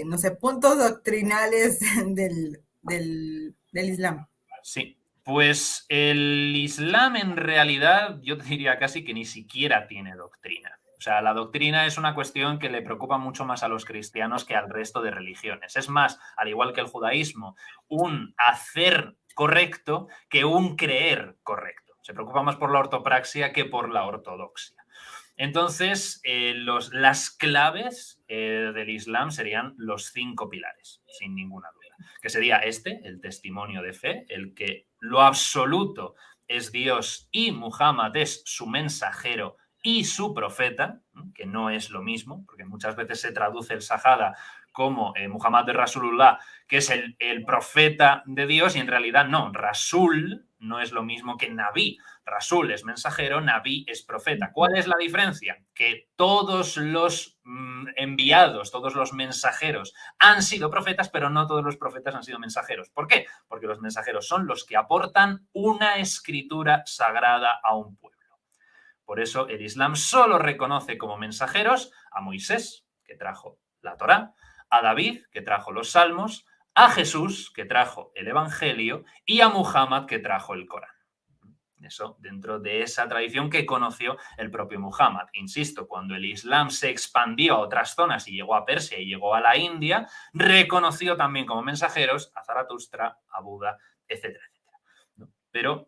no sé, puntos doctrinales del Islam? Sí, pues el Islam en realidad yo te diría casi que ni siquiera tiene doctrina. O sea, la doctrina es una cuestión que le preocupa mucho más a los cristianos que al resto de religiones. Es más, al igual que el judaísmo, un hacer correcto que un creer correcto. Se preocupa más por la ortopraxia que por la ortodoxia. Entonces, las claves del Islam serían los 5 pilares, sin ninguna duda. Que sería el testimonio de fe, el que lo absoluto es Dios y Muhammad es su mensajero y su profeta, que no es lo mismo, porque muchas veces se traduce el Shahada como Muhammad de Rasulullah, que es el profeta de Dios, y en realidad no, Rasul no es lo mismo que Nabi. Rasul es mensajero, Nabi es profeta. ¿Cuál es la diferencia? Que todos los enviados, todos los mensajeros han sido profetas, pero no todos los profetas han sido mensajeros. ¿Por qué? Porque los mensajeros son los que aportan una escritura sagrada a un pueblo. Por eso el Islam solo reconoce como mensajeros a Moisés, que trajo la Torá, a David, que trajo los Salmos, a Jesús, que trajo el Evangelio, y a Muhammad, que trajo el Corán. Eso dentro de esa tradición que conoció el propio Muhammad. Insisto, cuando el Islam se expandió a otras zonas y llegó a Persia y llegó a la India, reconoció también como mensajeros a Zaratustra, a Buda, etcétera, etcétera, ¿no? Pero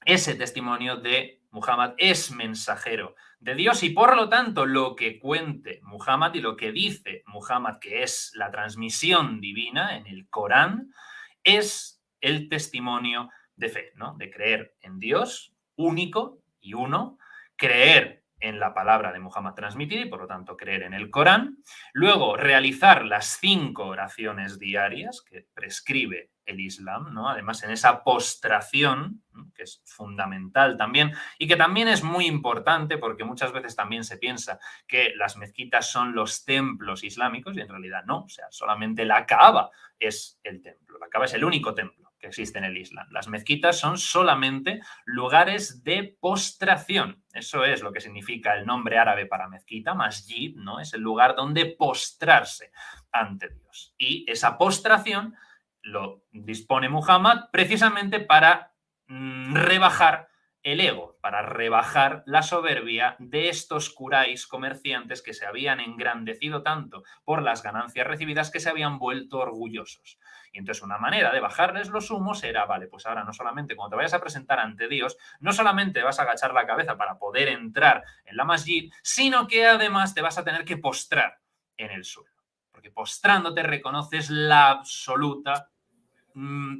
ese testimonio de Muhammad es mensajero de Dios y por lo tanto lo que cuente Muhammad y lo que dice Muhammad, que es la transmisión divina en el Corán, es el testimonio de fe, ¿no? De creer en Dios único y uno, creer en la palabra de Muhammad transmitida y por lo tanto creer en el Corán, luego realizar las 5 oraciones diarias que prescribe el Islam, ¿no? Además en esa postración, ¿no? Que es fundamental también y que también es muy importante porque muchas veces también se piensa que las mezquitas son los templos islámicos y en realidad no, o sea, solamente la Kaaba es el templo, la Kaaba es el único templo que existe en el Islam. Las mezquitas son solamente lugares de postración. Eso es lo que significa el nombre árabe para mezquita, masjid, ¿no? Es el lugar donde postrarse ante Dios. Y esa postración lo dispone Muhammad precisamente para rebajar el ego, para rebajar la soberbia de estos curáis comerciantes que se habían engrandecido tanto por las ganancias recibidas que se habían vuelto orgullosos. Y entonces una manera de bajarles los humos era, vale, pues ahora no solamente cuando te vayas a presentar ante Dios, no solamente vas a agachar la cabeza para poder entrar en la masjid, sino que además te vas a tener que postrar en el suelo. Porque postrándote reconoces la absoluta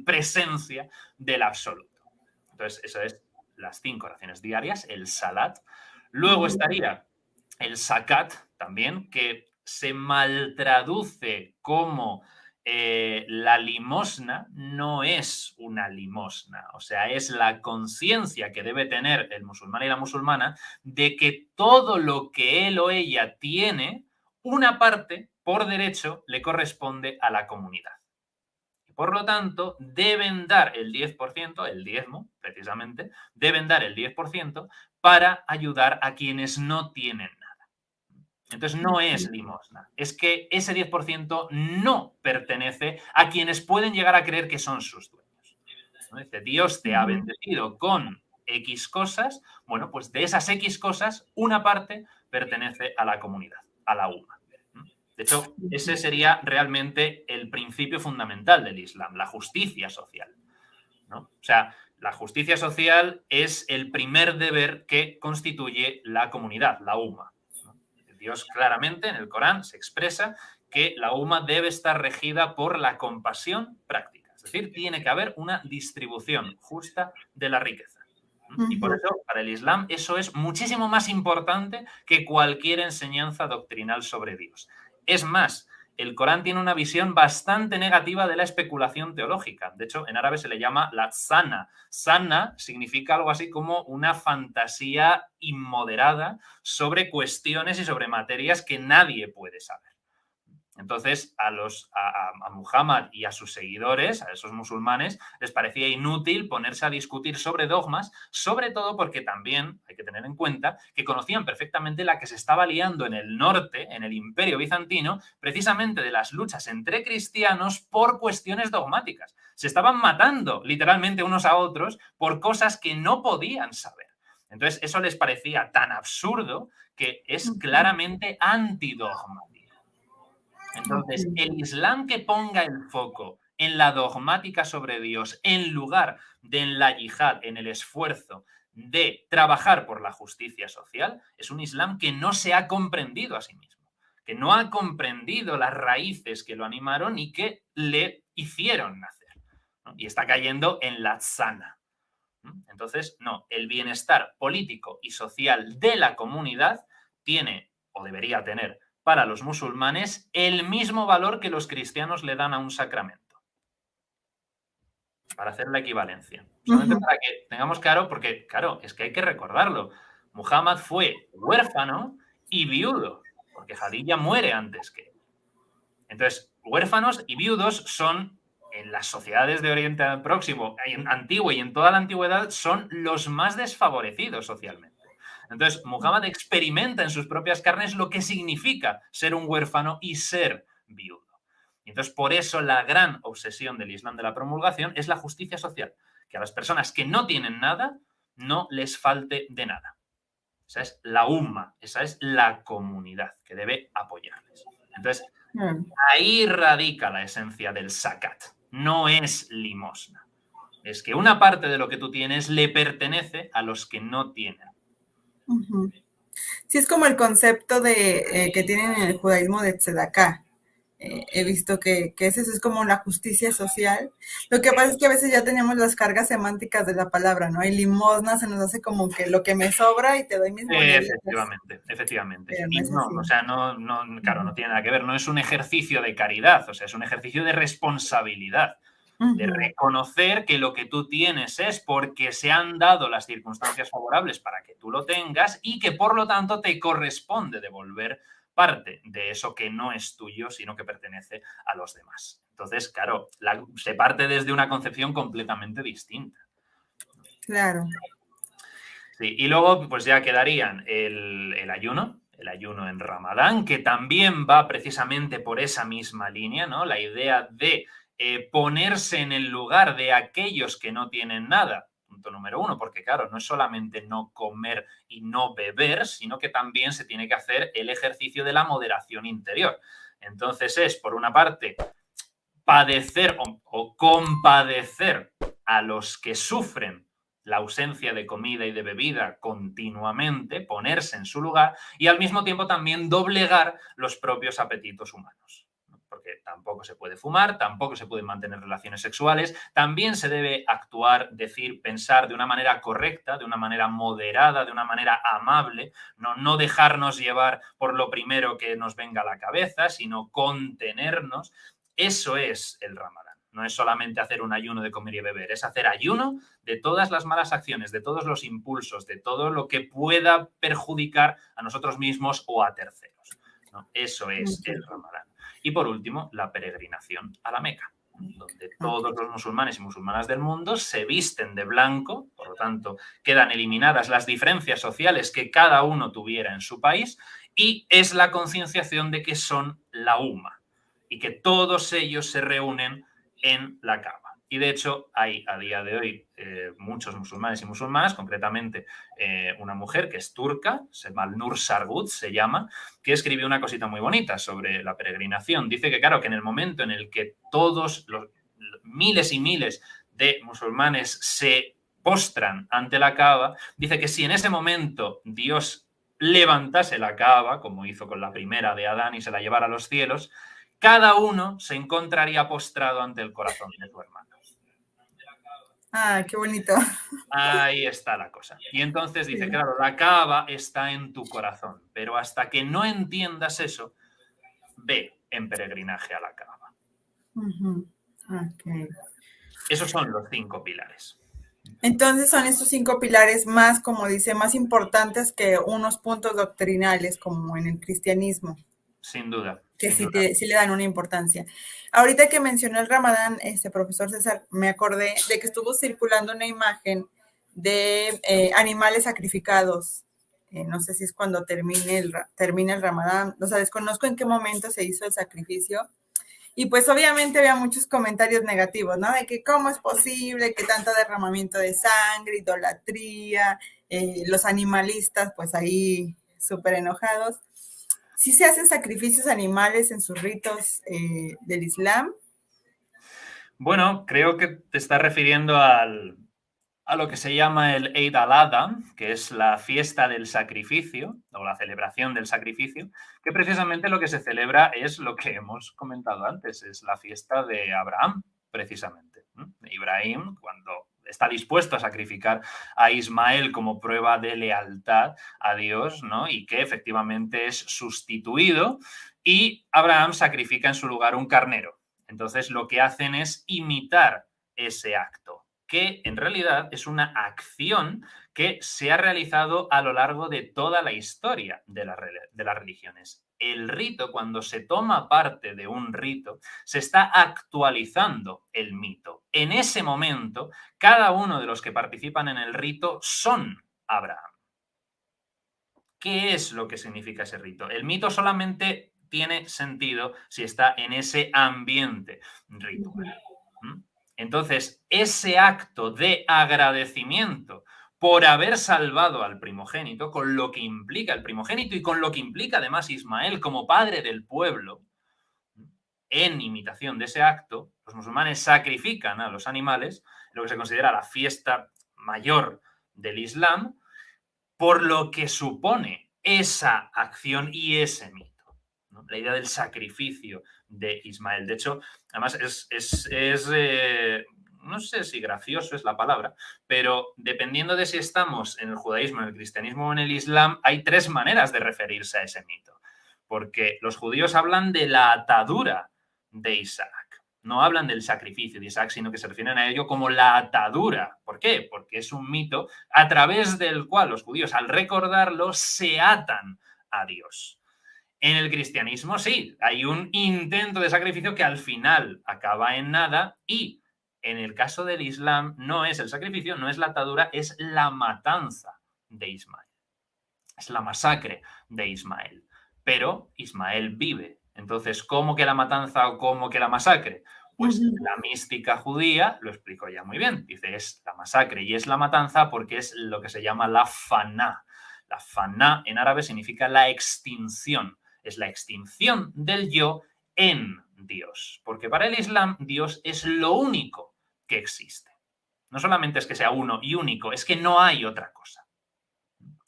presencia del absoluto. Entonces, eso es las 5 oraciones diarias, el salat. Luego estaría el zakat también, que se maltraduce como la limosna. No es una limosna, o sea, es la conciencia que debe tener el musulmán y la musulmana de que todo lo que él o ella tiene, una parte, por derecho, le corresponde a la comunidad. Por lo tanto, deben dar el 10%, el diezmo, precisamente, deben dar el 10% para ayudar a quienes no tienen nada. Entonces, no es limosna. Es que ese 10% no pertenece a quienes pueden llegar a creer que son sus dueños. ¿No? Dice, Dios te ha bendecido con X cosas. Bueno, pues de esas X cosas, una parte pertenece a la comunidad, a la UMA. De hecho, ese sería realmente el principio fundamental del Islam, la justicia social, ¿no? O sea, la justicia social es el primer deber que constituye la comunidad, la UMA, ¿no? Dios claramente en el Corán se expresa que la UMA debe estar regida por la compasión práctica. Es decir, tiene que haber una distribución justa de la riqueza. Y por eso, para el Islam, eso es muchísimo más importante que cualquier enseñanza doctrinal sobre Dios. Es más, el Corán tiene una visión bastante negativa de la especulación teológica. De hecho, en árabe se le llama la sana. Sana significa algo así como una fantasía inmoderada sobre cuestiones y sobre materias que nadie puede saber. Entonces, a Muhammad y a sus seguidores, a esos musulmanes, les parecía inútil ponerse a discutir sobre dogmas, sobre todo porque también hay que tener en cuenta que conocían perfectamente la que se estaba liando en el norte, en el Imperio Bizantino, precisamente de las luchas entre cristianos por cuestiones dogmáticas. Se estaban matando literalmente unos a otros por cosas que no podían saber. Entonces, eso les parecía tan absurdo que es claramente antidogmático. Entonces, el Islam que ponga el foco en la dogmática sobre Dios en lugar de en la yihad, en el esfuerzo de trabajar por la justicia social, es un Islam que no se ha comprendido a sí mismo, que no ha comprendido las raíces que lo animaron y que le hicieron nacer, ¿no? Y está cayendo en la tzana. Entonces, no, el bienestar político y social de la comunidad tiene o debería tener para los musulmanes el mismo valor que los cristianos le dan a un sacramento. Para hacer la equivalencia. Solamente para que tengamos claro, porque, claro, es que hay que recordarlo. Muhammad fue huérfano y viudo, porque Jadilla muere antes que él. Entonces, huérfanos y viudos son, en las sociedades de Oriente Próximo, antiguo y en toda la antigüedad, son los más desfavorecidos socialmente. Entonces, Muhammad experimenta en sus propias carnes lo que significa ser un huérfano y ser viudo. Y entonces, por eso la gran obsesión del Islam de la promulgación es la justicia social, que a las personas que no tienen nada no les falte de nada. Esa es la umma, esa es la comunidad que debe apoyarles. Entonces, ahí radica la esencia del zakat. No es limosna. Es que una parte de lo que tú tienes le pertenece a los que no tienen. Sí, es como el concepto de que tienen en el judaísmo de tzedaká. He visto que eso es como la justicia social. Lo que pasa es que a veces ya tenemos las cargas semánticas de la palabra, ¿no? Y limosna se nos hace como que lo que me sobra y te doy mis moneditas. Efectivamente. Pero no Y es no, así. o sea, claro, no tiene nada que ver. No es un ejercicio de caridad, o sea, es un ejercicio de responsabilidad, de reconocer que lo que tú tienes es porque se han dado las circunstancias favorables para que tú lo tengas y que por lo tanto te corresponde devolver parte de eso que no es tuyo, sino que pertenece a los demás. Entonces, claro, se parte desde una concepción completamente distinta. Claro. Sí, y luego pues ya quedarían el ayuno en Ramadán, que también va precisamente por esa misma línea, ¿no? La idea de ponerse en el lugar de aquellos que no tienen nada, punto número uno, porque claro, no es solamente no comer y no beber, sino que también se tiene que hacer el ejercicio de la moderación interior. Entonces es, por una parte, padecer o compadecer a los que sufren la ausencia de comida y de bebida continuamente, ponerse en su lugar y al mismo tiempo también doblegar los propios apetitos humanos. Porque tampoco se puede fumar, tampoco se pueden mantener relaciones sexuales, también se debe actuar, decir, pensar de una manera correcta, de una manera moderada, de una manera amable, no dejarnos llevar por lo primero que nos venga a la cabeza, sino contenernos. Eso es el Ramadán. No es solamente hacer un ayuno de comer y beber, es hacer ayuno de todas las malas acciones, de todos los impulsos, de todo lo que pueda perjudicar a nosotros mismos o a terceros, ¿no? Eso es el Ramadán. Y por último, la peregrinación a la Meca, donde todos los musulmanes y musulmanas del mundo se visten de blanco, por lo tanto, quedan eliminadas las diferencias sociales que cada uno tuviera en su país y es la concienciación de que son la umma y que todos ellos se reúnen en la Kaaba. Y de hecho hay a día de hoy muchos musulmanes y musulmanas, concretamente una mujer que es turca, Nur Sargut se llama, que escribió una cosita muy bonita sobre la peregrinación. Dice que claro, que en el momento en el que todos los miles y miles de musulmanes se postran ante la Kaaba, dice que si en ese momento Dios levantase la Kaaba, como hizo con la primera de Adán y se la llevara a los cielos, cada uno se encontraría postrado ante el corazón de su hermano. Ah, qué bonito. Ahí está la cosa. Y entonces dice, claro, la Kaaba está en tu corazón, pero hasta que no entiendas eso, ve en peregrinaje a la Kaaba. Okay. Esos son los 5 pilares. Entonces son estos 5 pilares más, como dice, más importantes que unos puntos doctrinales, como en el cristianismo. Sin duda. Que sí le dan una importancia. Ahorita que mencionó el Ramadán, profesor César, me acordé de que estuvo circulando una imagen de animales sacrificados. No sé si es cuando termine el Ramadán. O sea, desconozco en qué momento se hizo el sacrificio. Y pues obviamente había muchos comentarios negativos, ¿no? De que cómo es posible que tanto derramamiento de sangre, idolatría, los animalistas pues ahí súper enojados. ¿Sí se hacen sacrificios animales en sus ritos del Islam? Bueno, creo que te estás refiriendo a lo que se llama el Eid al-Adha, que es la fiesta del sacrificio o la celebración del sacrificio, que precisamente lo que se celebra es lo que hemos comentado antes, es la fiesta de Abraham, precisamente. Ibrahim, cuando está dispuesto a sacrificar a Ismael como prueba de lealtad a Dios, ¿no? Y que efectivamente es sustituido, y Abraham sacrifica en su lugar un carnero. Entonces lo que hacen es imitar ese acto, que en realidad es una acción que se ha realizado a lo largo de toda la historia de las religiones. El rito, cuando se toma parte de un rito, se está actualizando el mito. En ese momento, cada uno de los que participan en el rito son Abraham. ¿qué es lo que significa ese rito? El mito solamente tiene sentido si está en ese ambiente ritual. Entonces, ese acto de agradecimiento por haber salvado al primogénito, con lo que implica el primogénito y con lo que implica además Ismael como padre del pueblo, en imitación de ese acto, los musulmanes sacrifican a los animales, lo que se considera la fiesta mayor del Islam, por lo que supone esa acción y ese mito, ¿no? La idea del sacrificio de Ismael. De hecho, además no sé si gracioso es la palabra, pero dependiendo de si estamos en el judaísmo, en el cristianismo o en el islam, hay 3 maneras de referirse a ese mito. Porque los judíos hablan de la atadura de Isaac. No hablan del sacrificio de Isaac, sino que se refieren a ello como la atadura. ¿Por qué? Porque es un mito a través del cual los judíos, al recordarlo, se atan a Dios. En el cristianismo, sí, hay un intento de sacrificio que al final acaba en nada, y en el caso del Islam no es el sacrificio, no es la atadura, es la matanza de Ismael. Es la masacre de Ismael. Pero Ismael vive. Entonces, ¿cómo que la matanza o cómo que la masacre? Pues la mística judía lo explicó ya muy bien. Dice, es la masacre y es la matanza porque es lo que se llama la faná. La faná en árabe significa la extinción. Es la extinción del yo en Dios. Porque para el Islam, Dios es lo único que existe. No solamente es que sea uno y único, es que no hay otra cosa.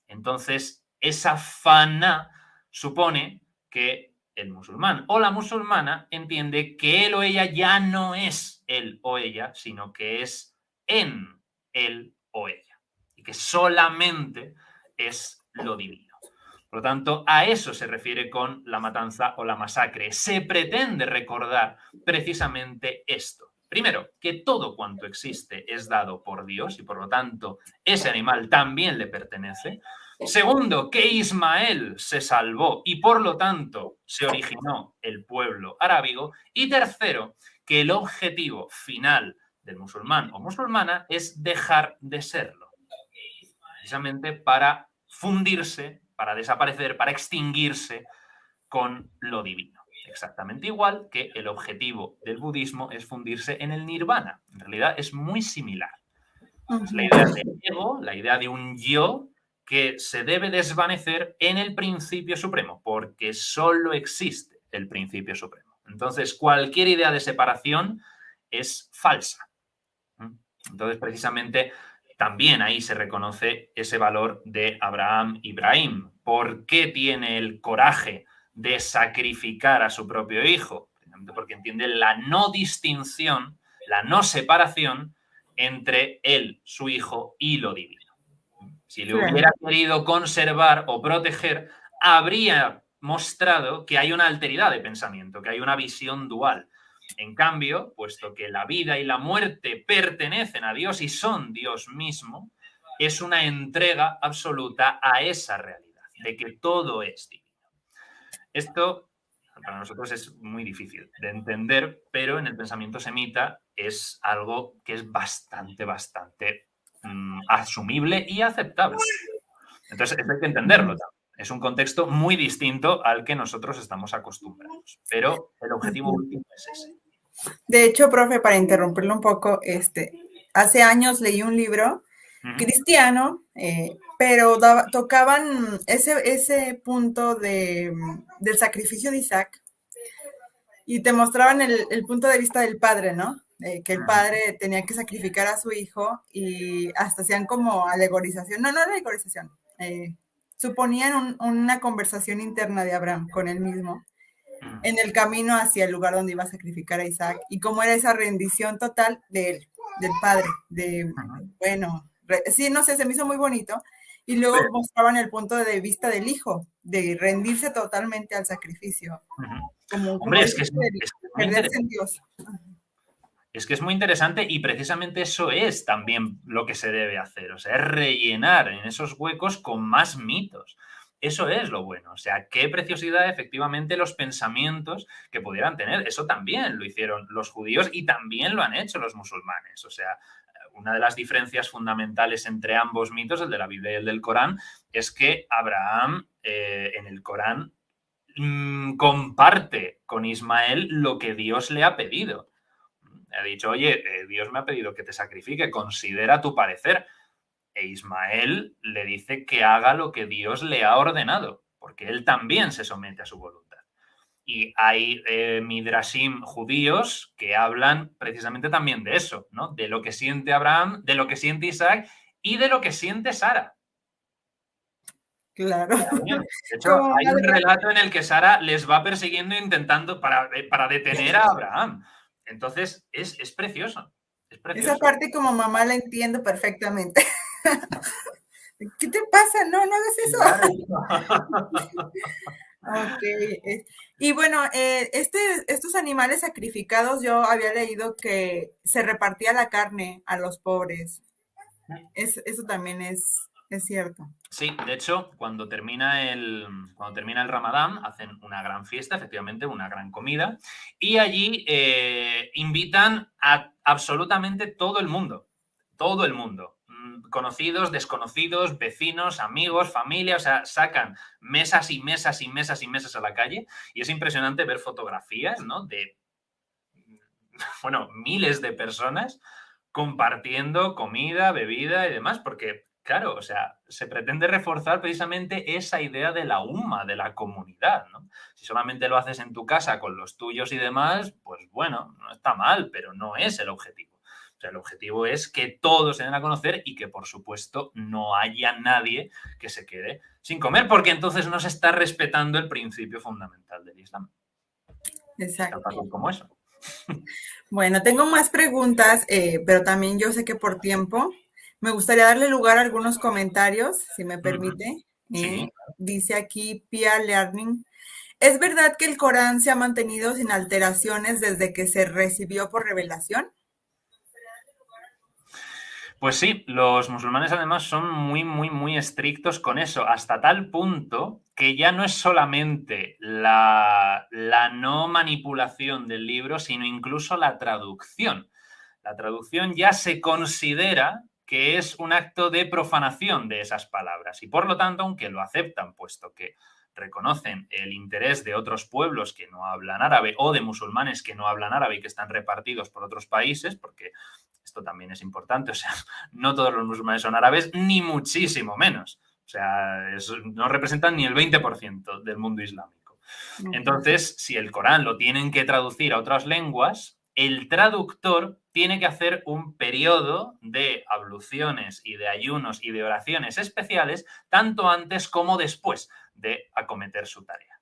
Entonces, esa faná supone que el musulmán o la musulmana entiende que él o ella ya no es él o ella, sino que es en él o ella. Y que solamente es lo divino. Por lo tanto, a eso se refiere con la matanza o la masacre. Se pretende recordar precisamente esto. Primero, que todo cuanto existe es dado por Dios y por lo tanto ese animal también le pertenece. Segundo, que Ismael se salvó y por lo tanto se originó el pueblo arábigo. Y tercero, que el objetivo final del musulmán o musulmana es dejar de serlo. Precisamente para fundirse, para desaparecer, para extinguirse con lo divino. Exactamente igual que el objetivo del budismo es fundirse en el nirvana. En realidad es muy similar. Es la idea del ego, la idea de un yo que se debe desvanecer en el principio supremo, porque solo existe el principio supremo. Entonces, cualquier idea de separación es falsa. Entonces, precisamente, también ahí se reconoce ese valor de Abraham Ibrahim. ¿Por qué tiene el coraje de sacrificar a su propio hijo? Porque entiende la no distinción, la no separación entre él, su hijo y lo divino. Si le hubiera querido conservar o proteger, habría mostrado que hay una alteridad de pensamiento, que hay una visión dual. En cambio, puesto que la vida y la muerte pertenecen a Dios y son Dios mismo, es una entrega absoluta a esa realidad, de que todo es divino. Esto para nosotros es muy difícil de entender, pero en el pensamiento semita es algo que es bastante asumible y aceptable. Entonces, hay que entenderlo también. Es un contexto muy distinto al que nosotros estamos acostumbrados, pero el objetivo último es ese. De hecho, profe, para interrumpirlo un poco, hace años leí un libro cristiano, pero tocaban ese punto del sacrificio de Isaac y te mostraban el punto de vista del padre, ¿no? Que el padre tenía que sacrificar a su hijo y hasta hacían como alegorización, no alegorización, suponían una conversación interna de Abraham con él mismo en el camino hacia el lugar donde iba a sacrificar a Isaac y cómo era esa rendición total de él, del padre, sí, no sé, se me hizo muy bonito. Y luego mostraban el punto de vista del hijo, de rendirse totalmente al sacrificio. Hombre, es que es muy interesante. Es que es muy interesante y precisamente eso es también lo que se debe hacer, o sea, es rellenar en esos huecos con más mitos. Eso es lo bueno, o sea, qué preciosidad efectivamente los pensamientos que pudieran tener. Eso también lo hicieron los judíos y también lo han hecho los musulmanes. O sea, una de las diferencias fundamentales entre ambos mitos, el de la Biblia y el del Corán, es que Abraham en el Corán comparte con Ismael lo que Dios le ha pedido. Ha dicho, oye, Dios me ha pedido que te sacrifique, considera tu parecer. E Ismael le dice que haga lo que Dios le ha ordenado, porque él también se somete a su voluntad. Y hay midrashim judíos que hablan precisamente también de eso, ¿no? De lo que siente Abraham, de lo que siente Isaac y de lo que siente Sara. Claro. De hecho, hay un relato en el que Sara les va persiguiendo intentando para detener a Abraham. Entonces, es precioso. Es precioso. Esa parte como mamá la entiendo perfectamente. ¿Qué te pasa? No, no hagas eso. Claro. Ok. Y bueno, estos animales sacrificados, yo había leído que se repartía la carne a los pobres. Eso también es cierto. Sí, de hecho, cuando termina el Ramadán, hacen una gran fiesta, efectivamente, una gran comida, y allí invitan a absolutamente todo el mundo, conocidos, desconocidos, vecinos, amigos, familia, o sea, sacan mesas y mesas y mesas y mesas a la calle, y es impresionante ver fotografías, ¿no? De, bueno, miles de personas compartiendo comida, bebida y demás, porque claro, o sea, se pretende reforzar precisamente esa idea de la umma, de la comunidad, ¿no? Si solamente lo haces en tu casa con los tuyos y demás, pues bueno, no está mal, pero no es el objetivo. O sea, el objetivo es que todos se den a conocer y que, por supuesto, no haya nadie que se quede sin comer, porque entonces no se está respetando el principio fundamental del Islam. Exacto. Tan fácil como eso. Bueno, tengo más preguntas, pero también yo sé que por tiempo me gustaría darle lugar a algunos comentarios, si me permite. Sí. Dice aquí Pia Learning. ¿Es verdad que el Corán se ha mantenido sin alteraciones desde que se recibió por revelación? Pues sí, los musulmanes además son muy estrictos con eso, hasta tal punto que ya no es solamente la no manipulación del libro, sino incluso la traducción. La traducción ya se considera que es un acto de profanación de esas palabras y por lo tanto, aunque lo aceptan, puesto que reconocen el interés de otros pueblos que no hablan árabe o de musulmanes que no hablan árabe y que están repartidos por otros países, porque esto también es importante, o sea, no todos los musulmanes son árabes, ni muchísimo menos. O sea, no representan ni el 20% del mundo islámico. Entonces, si el Corán lo tienen que traducir a otras lenguas, el traductor tiene que hacer un periodo de abluciones y de ayunos y de oraciones especiales, tanto antes como después de acometer su tarea.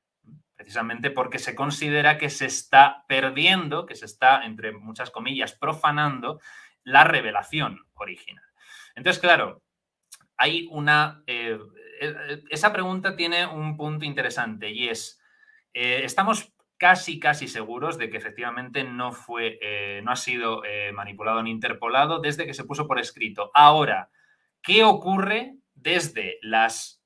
Precisamente porque se considera que se está perdiendo, que se está, entre muchas comillas, profanando la revelación original. Entonces, claro, hay esa pregunta tiene un punto interesante y es, estamos casi seguros de que efectivamente no ha sido manipulado ni interpolado desde que se puso por escrito. Ahora, ¿qué ocurre desde las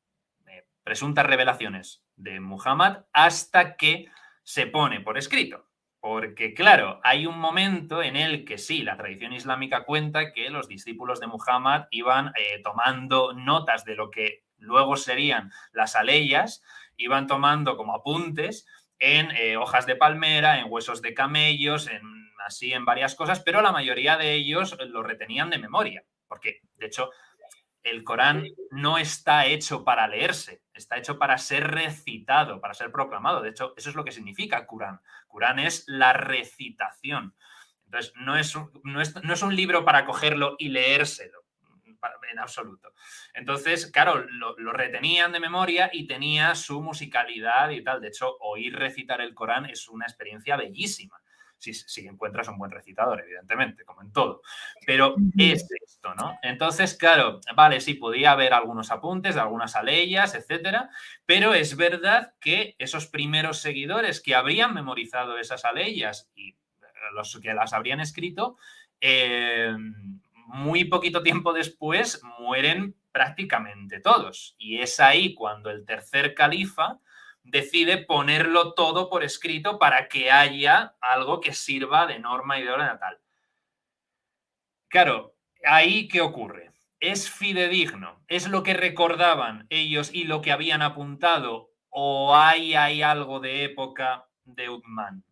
presuntas revelaciones de Muhammad hasta que se pone por escrito? Porque, claro, hay un momento en el que sí, la tradición islámica cuenta que los discípulos de Muhammad iban tomando notas de lo que luego serían las aleyas, iban tomando como apuntes en hojas de palmera, en huesos de camellos, así en varias cosas, pero la mayoría de ellos lo retenían de memoria, porque, de hecho, el Corán no está hecho para leerse, está hecho para ser recitado, para ser proclamado. De hecho, eso es lo que significa Corán. Corán es la recitación. Entonces, no es un libro para cogerlo y leérselo, en absoluto. Entonces, claro, lo retenían de memoria y tenía su musicalidad y tal. De hecho, oír recitar el Corán es una experiencia bellísima. Si encuentras un buen recitador, evidentemente, como en todo. Pero es esto, ¿no? Entonces, claro, vale, sí, podía haber algunos apuntes de algunas aleyas, etcétera, pero es verdad que esos primeros seguidores que habrían memorizado esas aleyas y los que las habrían escrito, muy poquito tiempo después mueren prácticamente todos. Y es ahí cuando el tercer califa decide ponerlo todo por escrito para que haya algo que sirva de norma y de orden tal. Claro, ¿Ahí qué ocurre? ¿Es fidedigno? ¿Es lo que recordaban ellos y lo que habían apuntado? ¿O hay algo de época de Uthman?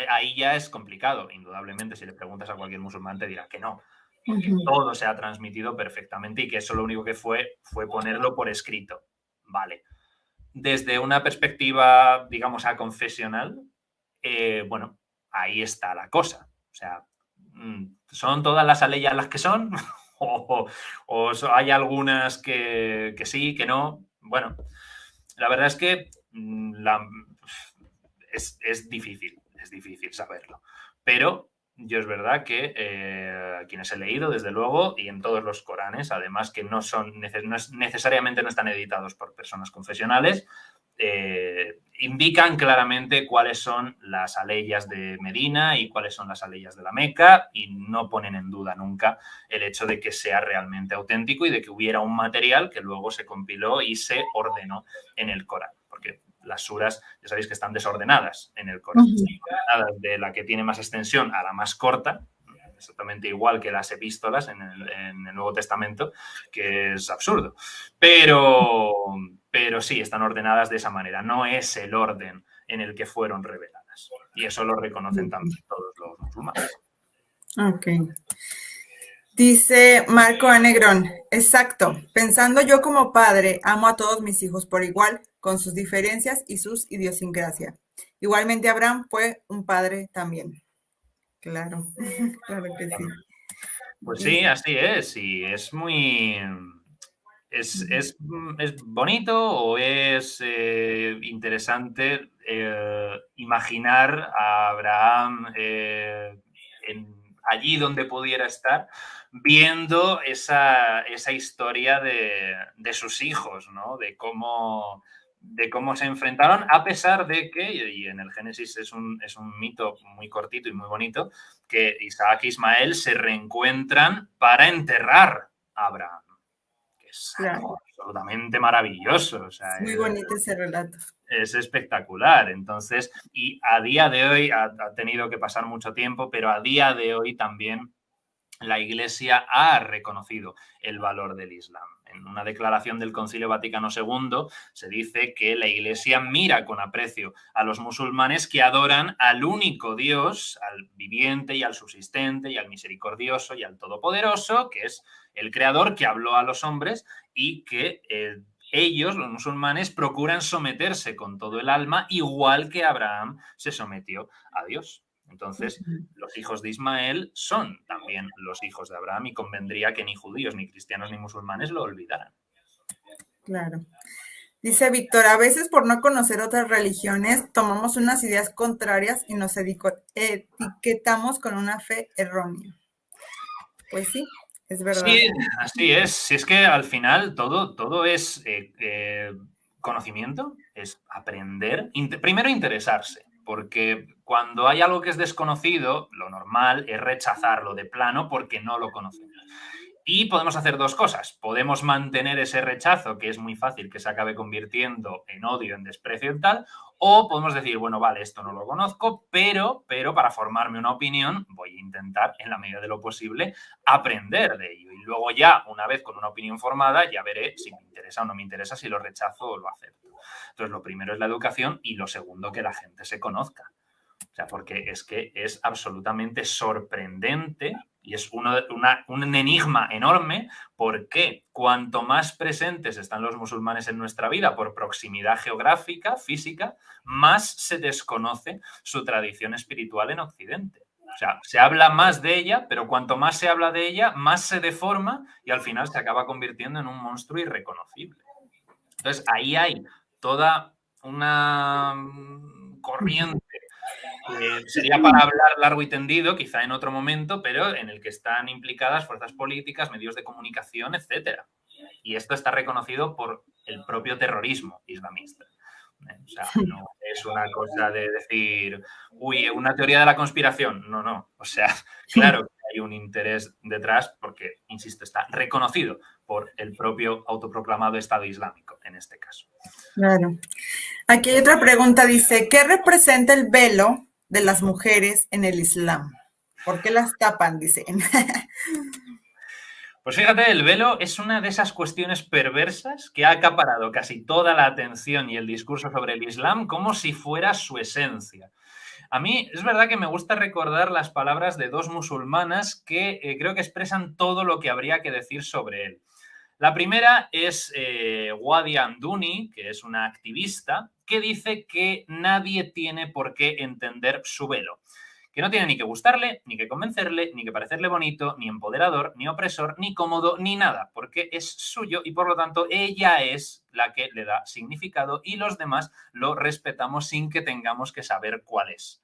Ahí ya es complicado. Indudablemente, si le preguntas a cualquier musulmán te dirá que no, porque todo se ha transmitido perfectamente y que eso lo único que fue ponerlo por escrito. Vale. Desde una perspectiva, digamos, aconfesional, bueno, ahí está la cosa. O sea, ¿son todas las aleyas las que son? ¿O hay algunas que sí, que no? Bueno, la verdad es que es difícil saberlo. Pero yo es verdad que quienes he leído, desde luego, y en todos los Coranes, además que no necesariamente no están editados por personas confesionales, indican claramente cuáles son las aleyas de Medina y cuáles son las aleyas de la Meca, y no ponen en duda nunca el hecho de que sea realmente auténtico y de que hubiera un material que luego se compiló y se ordenó en el Corán. Porque las suras, ya sabéis que están desordenadas en el Corán. De la que tiene más extensión a la más corta, exactamente igual que las epístolas en el Nuevo Testamento, que es absurdo. Pero sí, están ordenadas de esa manera. No es el orden en el que fueron reveladas. Y eso lo reconocen también todos los musulmanes. Ok. Dice Marco A. Negrón, exacto. Pensando yo como padre, amo a todos mis hijos por igual, con sus diferencias y sus idiosincrasias. Igualmente Abraham fue un padre también. Claro, claro que sí. Pues sí, así es. Y es muy... ¿Es bonito o es interesante imaginar a Abraham allí donde pudiera estar, viendo esa historia de sus hijos, ¿no? De cómo se enfrentaron, a pesar de que, y en el Génesis es un mito muy cortito y muy bonito, que Isaac e Ismael se reencuentran para enterrar a Abraham. Es algo absolutamente maravilloso. O sea, muy bonito ese relato. Es espectacular. Entonces, y a día de hoy, ha tenido que pasar mucho tiempo, pero a día de hoy también la Iglesia ha reconocido el valor del Islam. En una declaración del Concilio Vaticano II se dice que la Iglesia mira con aprecio a los musulmanes que adoran al único Dios, al viviente y al subsistente y al misericordioso y al todopoderoso, que es el Creador que habló a los hombres y que ellos, los musulmanes, procuran someterse con todo el alma, igual que Abraham se sometió a Dios. Entonces, los hijos de Ismael son también los hijos de Abraham y convendría que ni judíos, ni cristianos, ni musulmanes lo olvidaran. Claro. Dice Víctor, a veces por no conocer otras religiones tomamos unas ideas contrarias y nos etiquetamos con una fe errónea. Pues sí, es verdad. Sí, así es. Si es que al final todo es conocimiento, es aprender, primero interesarse, porque cuando hay algo que es desconocido, lo normal es rechazarlo de plano porque no lo conocemos. Y podemos hacer dos cosas. Podemos mantener ese rechazo, que es muy fácil que se acabe convirtiendo en odio, en desprecio y tal, o podemos decir, bueno, vale, esto no lo conozco, pero para formarme una opinión voy a intentar, en la medida de lo posible, aprender de ello. Y luego ya, una vez con una opinión formada, ya veré si me interesa o no me interesa, si lo rechazo o lo acepto. Entonces, lo primero es la educación y lo segundo, que la gente se conozca. O sea, porque es que es absolutamente sorprendente y es un enigma enorme porque cuanto más presentes están los musulmanes en nuestra vida por proximidad geográfica, física, más se desconoce su tradición espiritual en Occidente. O sea, se habla más de ella, pero cuanto más se habla de ella, más se deforma y al final se acaba convirtiendo en un monstruo irreconocible. Entonces, ahí hay toda una corriente. Sería para hablar largo y tendido, quizá en otro momento, pero en el que están implicadas fuerzas políticas, medios de comunicación, etcétera. Y esto está reconocido por el propio terrorismo islamista. O sea, no es una cosa de decir, uy, una teoría de la conspiración. No, no. O sea, claro que hay un interés detrás porque, insisto, está reconocido por el propio autoproclamado Estado Islámico, en este caso. Claro. Aquí hay otra pregunta, dice, ¿qué representa el velo de las mujeres en el Islam? ¿Por qué las tapan? Dicen. Pues fíjate, el velo es una de esas cuestiones perversas que ha acaparado casi toda la atención y el discurso sobre el Islam como si fuera su esencia. A mí es verdad que me gusta recordar las palabras de dos musulmanas que creo que expresan todo lo que habría que decir sobre él. La primera es Wadi Anduni, que es una activista, que dice que nadie tiene por qué entender su velo. Que no tiene ni que gustarle, ni que convencerle, ni que parecerle bonito, ni empoderador, ni opresor, ni cómodo, ni nada, porque es suyo y por lo tanto ella es la que le da significado y los demás lo respetamos sin que tengamos que saber cuál es.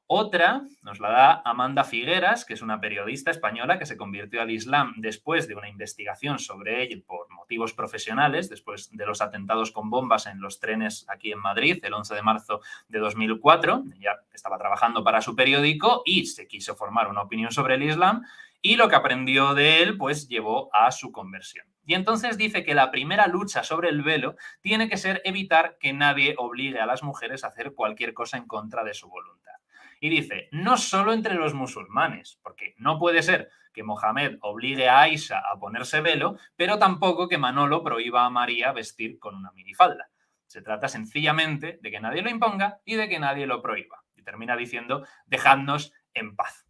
Otra nos la da Amanda Figueras, que es una periodista española que se convirtió al Islam después de una investigación sobre él por motivos profesionales, después de los atentados con bombas en los trenes aquí en Madrid, el 11 de marzo de 2004. Ella estaba trabajando para su periódico y se quiso formar una opinión sobre el Islam y lo que aprendió de él pues llevó a su conversión. Y entonces dice que la primera lucha sobre el velo tiene que ser evitar que nadie obligue a las mujeres a hacer cualquier cosa en contra de su voluntad. Y dice, no solo entre los musulmanes, porque no puede ser que Mohamed obligue a Aisha a ponerse velo, pero tampoco que Manolo prohíba a María vestir con una minifalda. Se trata sencillamente de que nadie lo imponga y de que nadie lo prohíba. Y termina diciendo, dejadnos en paz.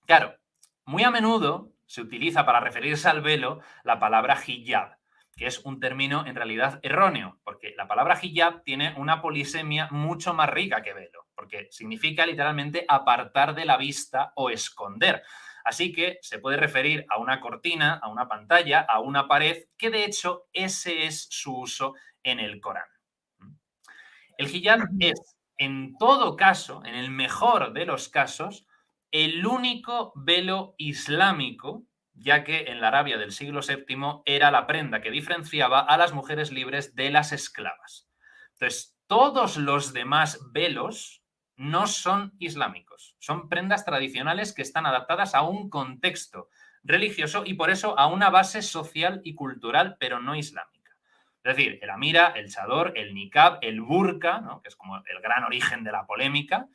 Claro, muy a menudo se utiliza para referirse al velo la palabra hijab, que es un término en realidad erróneo, porque la palabra hijab tiene una polisemia mucho más rica que velo, porque significa literalmente apartar de la vista o esconder. Así que se puede referir a una cortina, a una pantalla, a una pared, que de hecho ese es su uso en el Corán. El hijab es, en todo caso, en el mejor de los casos, el único velo islámico, ya que en la Arabia del siglo VII era la prenda que diferenciaba a las mujeres libres de las esclavas. Entonces, todos los demás velos no son islámicos, son prendas tradicionales que están adaptadas a un contexto religioso y por eso a una base social y cultural, pero no islámica. Es decir, el amira, el chador, el niqab, el burka, ¿no? Que es como el gran origen de la polémica,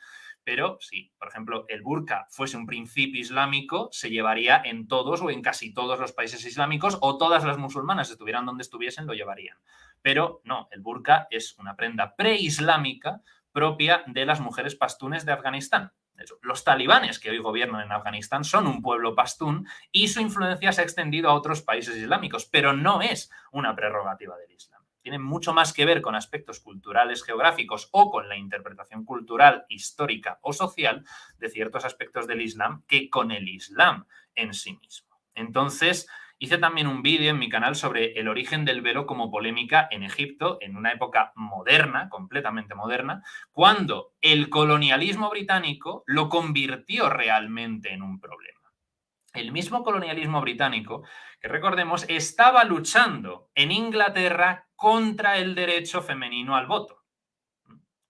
pero si, por ejemplo, el burka fuese un principio islámico, se llevaría en todos o en casi todos los países islámicos o todas las musulmanas, estuvieran donde estuviesen, lo llevarían. Pero no, el burka es una prenda preislámica propia de las mujeres pastunes de Afganistán. De hecho, los talibanes que hoy gobiernan en Afganistán son un pueblo pastún y su influencia se ha extendido a otros países islámicos, pero no es una prerrogativa del Islam. Tiene mucho más que ver con aspectos culturales geográficos o con la interpretación cultural, histórica o social de ciertos aspectos del Islam que con el Islam en sí mismo. Entonces, hice también un vídeo en mi canal sobre el origen del velo como polémica en Egipto, en una época moderna, completamente moderna, cuando el colonialismo británico lo convirtió realmente en un problema. El mismo colonialismo británico, que recordemos, estaba luchando en Inglaterra contra el derecho femenino al voto,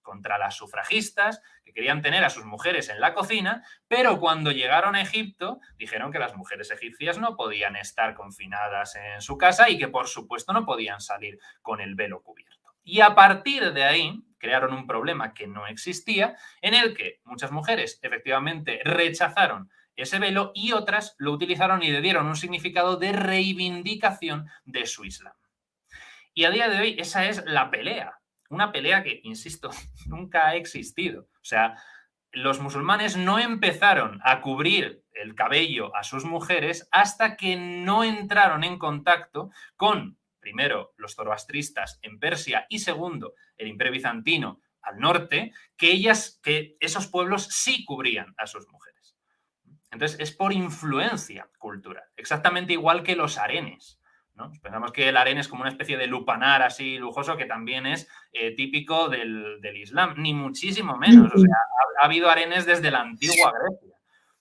contra las sufragistas que querían tener a sus mujeres en la cocina, pero cuando llegaron a Egipto dijeron que las mujeres egipcias no podían estar confinadas en su casa y que por supuesto no podían salir con el velo cubierto. Y a partir de ahí crearon un problema que no existía, en el que muchas mujeres efectivamente rechazaron ese velo y otras lo utilizaron y le dieron un significado de reivindicación de su Islam. Y a día de hoy esa es la pelea. Una pelea que, insisto, nunca ha existido. O sea, los musulmanes no empezaron a cubrir el cabello a sus mujeres hasta que no entraron en contacto con, primero, los zoroastristas en Persia y segundo, el Imperio Bizantino al norte, que esos pueblos sí cubrían a sus mujeres. Entonces, es por influencia cultural, exactamente igual que los harenes, ¿no? Pensamos que el harén es como una especie de lupanar así lujoso que también es típico del Islam, ni muchísimo menos. O sea, ha habido harenes desde la antigua Grecia.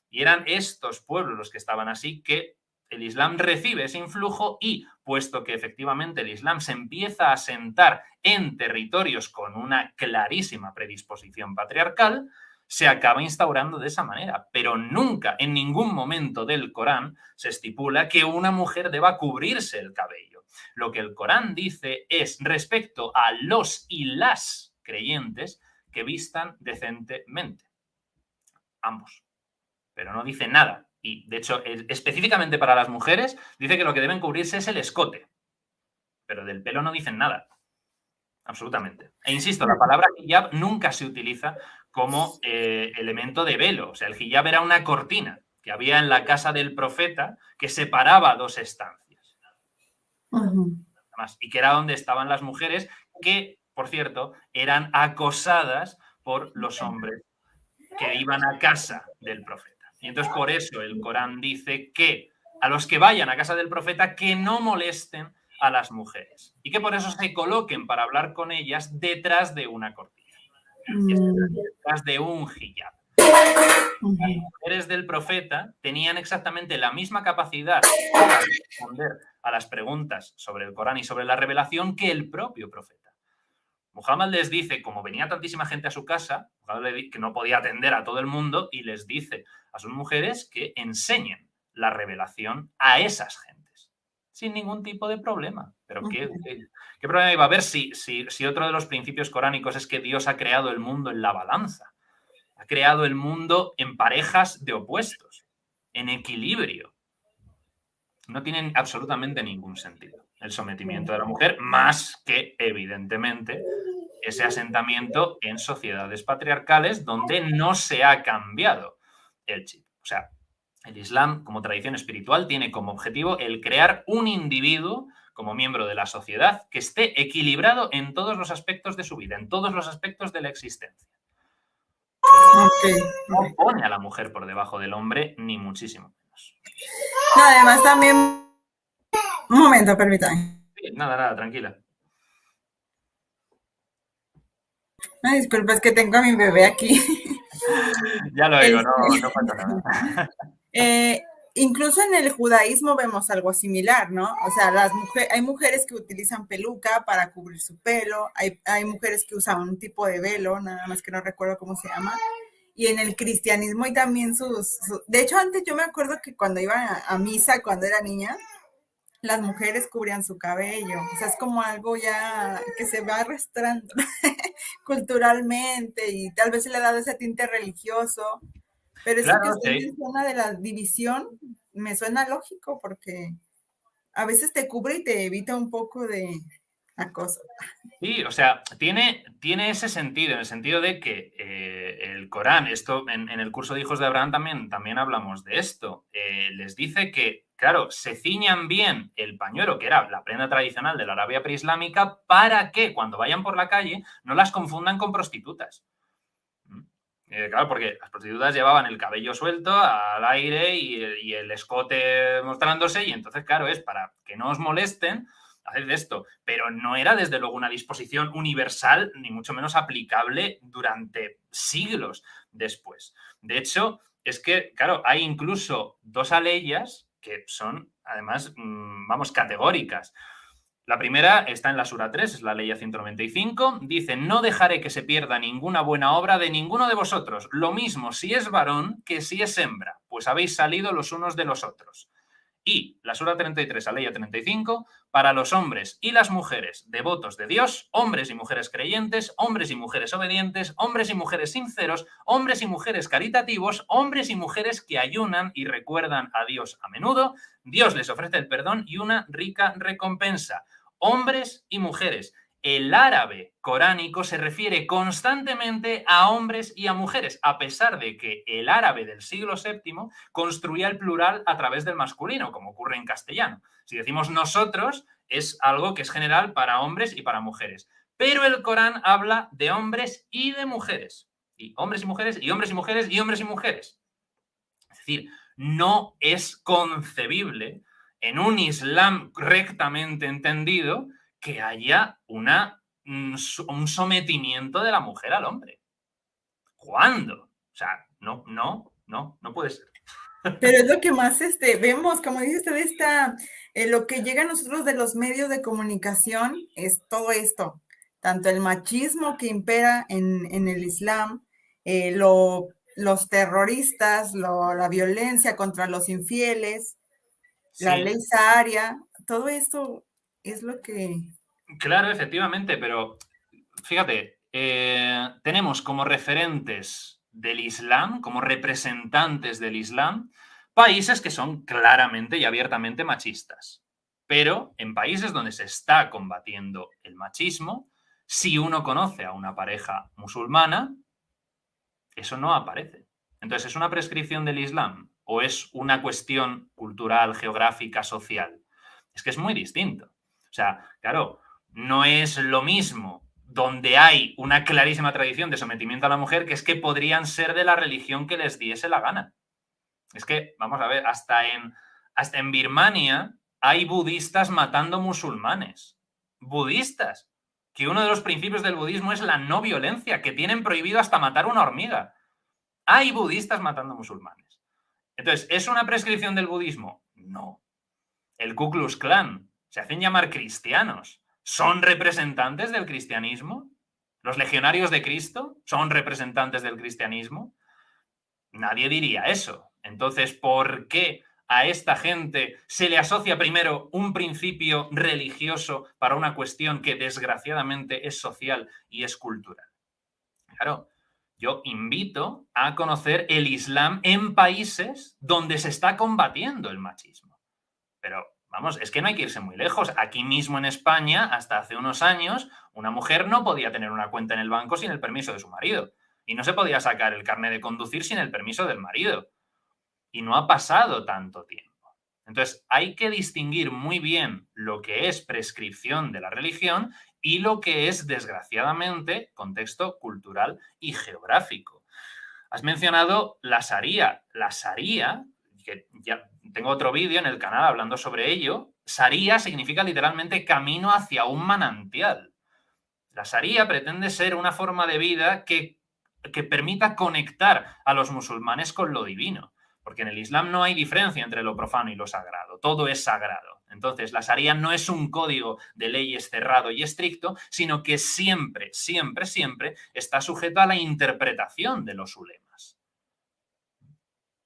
Y eran estos pueblos los que estaban así que el Islam recibe ese influjo y, puesto que efectivamente el Islam se empieza a asentar en territorios con una clarísima predisposición patriarcal, se acaba instaurando de esa manera, pero nunca, en ningún momento del Corán se estipula que una mujer deba cubrirse el cabello. Lo que el Corán dice es respecto a los y las creyentes que vistan decentemente. Ambos. Pero no dice nada y de hecho, específicamente para las mujeres, dice que lo que deben cubrirse es el escote, pero del pelo no dicen nada. Absolutamente. E insisto, la palabra hijab nunca se utiliza como elemento de velo. O sea, el hijab era una cortina que había en la casa del profeta que separaba dos estancias. Y que era donde estaban las mujeres que, por cierto, eran acosadas por los hombres que iban a casa del profeta. Y entonces por eso el Corán dice que a los que vayan a casa del profeta que no molesten a las mujeres y que por eso se coloquen para hablar con ellas detrás de una cortina, detrás de un hijab. Las mujeres del profeta tenían exactamente la misma capacidad para responder a las preguntas sobre el Corán y sobre la revelación que el propio profeta. Muhammad les dice, como venía tantísima gente a su casa, que no podía atender a todo el mundo, y les dice a sus mujeres que enseñen la revelación a esas gentes, sin ningún tipo de problema. Pero ¿qué problema iba a haber si otro de los principios coránicos es que Dios ha creado el mundo en la balanza? Ha creado el mundo en parejas de opuestos, en equilibrio. No tienen absolutamente ningún sentido el sometimiento de la mujer, más que, evidentemente, ese asentamiento en sociedades patriarcales donde no se ha cambiado el chip. O sea, el Islam, como tradición espiritual, tiene como objetivo el crear un individuo como miembro de la sociedad que esté equilibrado en todos los aspectos de su vida, en todos los aspectos de la existencia. No pone a la mujer por debajo del hombre, ni muchísimo menos. No, además también... Un momento, permítame. Sí, nada, tranquila. Ay, disculpa, es que tengo a mi bebé aquí. Ya lo oigo, no pasa nada. Incluso en el judaísmo vemos algo similar, ¿no? O sea, hay mujeres que utilizan peluca para cubrir su pelo, hay mujeres que usan un tipo de velo, nada más que no recuerdo cómo se llama. Y en el cristianismo y también de hecho, antes yo me acuerdo que cuando iba a misa, cuando era niña, las mujeres cubrían su cabello. O sea, es como algo ya que se va arrastrando culturalmente y tal vez se le ha dado ese tinte religioso. Pero eso Claro, que usted sí. menciona de la división me suena lógico porque a veces te cubre y te evita un poco de acoso. Sí, o sea, tiene ese sentido, en el sentido de que el Corán, esto en el curso de Hijos de Abraham también hablamos de esto, les dice que, claro, se ciñan bien el pañuelo, que era la prenda tradicional de la Arabia preislámica, para que cuando vayan por la calle no las confundan con prostitutas. Claro, porque las prostitutas llevaban el cabello suelto al aire y el escote mostrándose, y entonces, claro, es para que no os molesten, haced esto. Pero no era, desde luego, una disposición universal, ni mucho menos aplicable durante siglos después. De hecho, es que, claro, hay incluso dos aleyas que son, además, vamos, categóricas. La primera está en la Sura 3, es la ley 195, dice, no dejaré que se pierda ninguna buena obra de ninguno de vosotros, lo mismo si es varón que si es hembra, pues habéis salido los unos de los otros. Y la Sura 33, la ley 35, para los hombres y las mujeres devotos de Dios, hombres y mujeres creyentes, hombres y mujeres obedientes, hombres y mujeres sinceros, hombres y mujeres caritativos, hombres y mujeres que ayunan y recuerdan a Dios a menudo, Dios les ofrece el perdón y una rica recompensa. Hombres y mujeres. El árabe coránico se refiere constantemente a hombres y a mujeres, a pesar de que el árabe del siglo VII construía el plural a través del masculino, como ocurre en castellano. Si decimos nosotros, es algo que es general para hombres y para mujeres. Pero el Corán habla de hombres y de mujeres. Y hombres y mujeres, y hombres y mujeres, y hombres y mujeres. Es decir, no es concebible en un Islam rectamente entendido que haya un sometimiento de la mujer al hombre. ¿Cuándo? O sea, no puede ser. Pero es lo que más vemos, como dice usted, lo que llega a nosotros de los medios de comunicación es todo esto, tanto el machismo que impera en el Islam, los terroristas, la violencia contra los infieles, sí, la ley Sharia, todo esto es lo que... Claro, efectivamente, pero fíjate, tenemos como referentes del Islam, como representantes del Islam, países que son claramente y abiertamente machistas. Pero en países donde se está combatiendo el machismo, si uno conoce a una pareja musulmana, eso no aparece. Entonces, ¿es una prescripción del Islam o es una cuestión cultural, geográfica, social? Es que es muy distinto. O sea, claro, no es lo mismo donde hay una clarísima tradición de sometimiento a la mujer, que es que podrían ser de la religión que les diese la gana. Es que, vamos a ver, hasta en Birmania hay budistas matando musulmanes. Budistas. Que uno de los principios del budismo es la no violencia, que tienen prohibido hasta matar una hormiga. Hay budistas matando musulmanes. Entonces, ¿es una prescripción del budismo? No. El Ku Klux Klan se hacen llamar cristianos. ¿Son representantes del cristianismo? ¿Los legionarios de Cristo son representantes del cristianismo? Nadie diría eso. Entonces, ¿por qué a esta gente se le asocia primero un principio religioso para una cuestión que desgraciadamente es social y es cultural? Claro, yo invito a conocer el Islam en países donde se está combatiendo el machismo. Pero, vamos, es que no hay que irse muy lejos. Aquí mismo en España, hasta hace unos años, una mujer no podía tener una cuenta en el banco sin el permiso de su marido. Y no se podía sacar el carnet de conducir sin el permiso del marido. Y no ha pasado tanto tiempo. Entonces, hay que distinguir muy bien lo que es prescripción de la religión y lo que es, desgraciadamente, contexto cultural y geográfico. Has mencionado la Sharia. La Sharia, que ya tengo otro vídeo en el canal hablando sobre ello, Sharia significa literalmente camino hacia un manantial. La Sharia pretende ser una forma de vida que permita conectar a los musulmanes con lo divino. Porque en el Islam no hay diferencia entre lo profano y lo sagrado. Todo es sagrado. Entonces, la Sharia no es un código de leyes cerrado y estricto, sino que siempre, siempre, siempre está sujeto a la interpretación de los ulemas.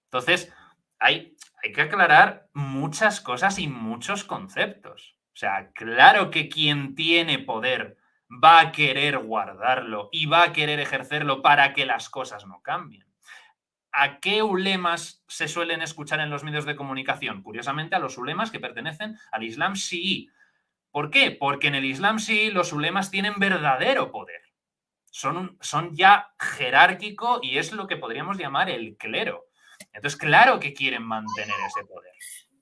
Entonces, hay que aclarar muchas cosas y muchos conceptos. O sea, claro que quien tiene poder va a querer guardarlo y va a querer ejercerlo para que las cosas no cambien. ¿A qué ulemas se suelen escuchar en los medios de comunicación? Curiosamente, a los ulemas que pertenecen al Islam chií. ¿Por qué? Porque en el Islam chií los ulemas tienen verdadero poder. Son ya jerárquico y es lo que podríamos llamar el clero. Entonces, claro que quieren mantener ese poder.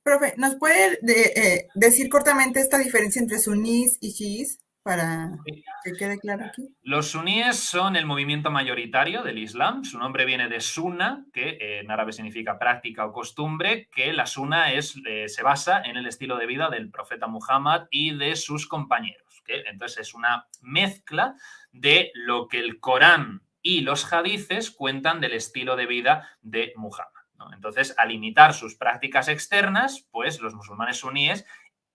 Profe, ¿nos puede decir cortamente esta diferencia entre sunís y chiís para que quede claro aquí? Los suníes son el movimiento mayoritario del Islam. Su nombre viene de sunna, que en árabe significa práctica o costumbre, que la sunna se basa en el estilo de vida del profeta Muhammad y de sus compañeros. Entonces es una mezcla de lo que el Corán y los hadices cuentan del estilo de vida de Muhammad, ¿no? Entonces, al imitar sus prácticas externas, pues los musulmanes suníes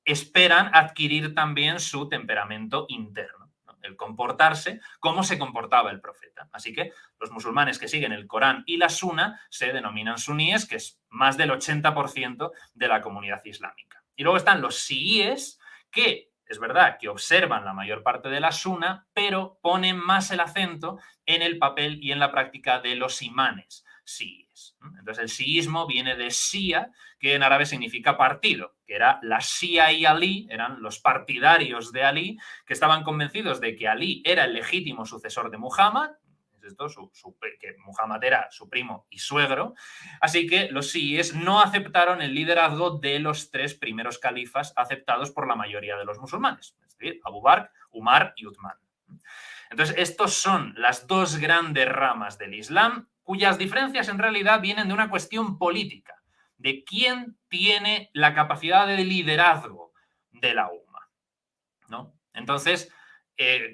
esperan adquirir también su temperamento interno, ¿no? El comportarse como se comportaba el profeta. Así que los musulmanes que siguen el Corán y la Sunna se denominan suníes, que es más del 80% de la comunidad islámica. Y luego están los chiíes, que es verdad que observan la mayor parte de la Sunna, pero ponen más el acento en el papel y en la práctica de los imanes chiíes. Entonces, el chiísmo viene de Shia, que en árabe significa partido, que era la Shia y Ali, eran los partidarios de Ali, que estaban convencidos de que Ali era el legítimo sucesor de Muhammad, que Muhammad era su primo y suegro, así que los chiíes no aceptaron el liderazgo de los 3 primeros califas aceptados por la mayoría de los musulmanes, es decir, Abu Bakr, Umar y Uthman. Entonces, estos son las 2 grandes ramas del Islam, cuyas diferencias en realidad vienen de una cuestión política, de quién tiene la capacidad de liderazgo de la umma, ¿no? Entonces,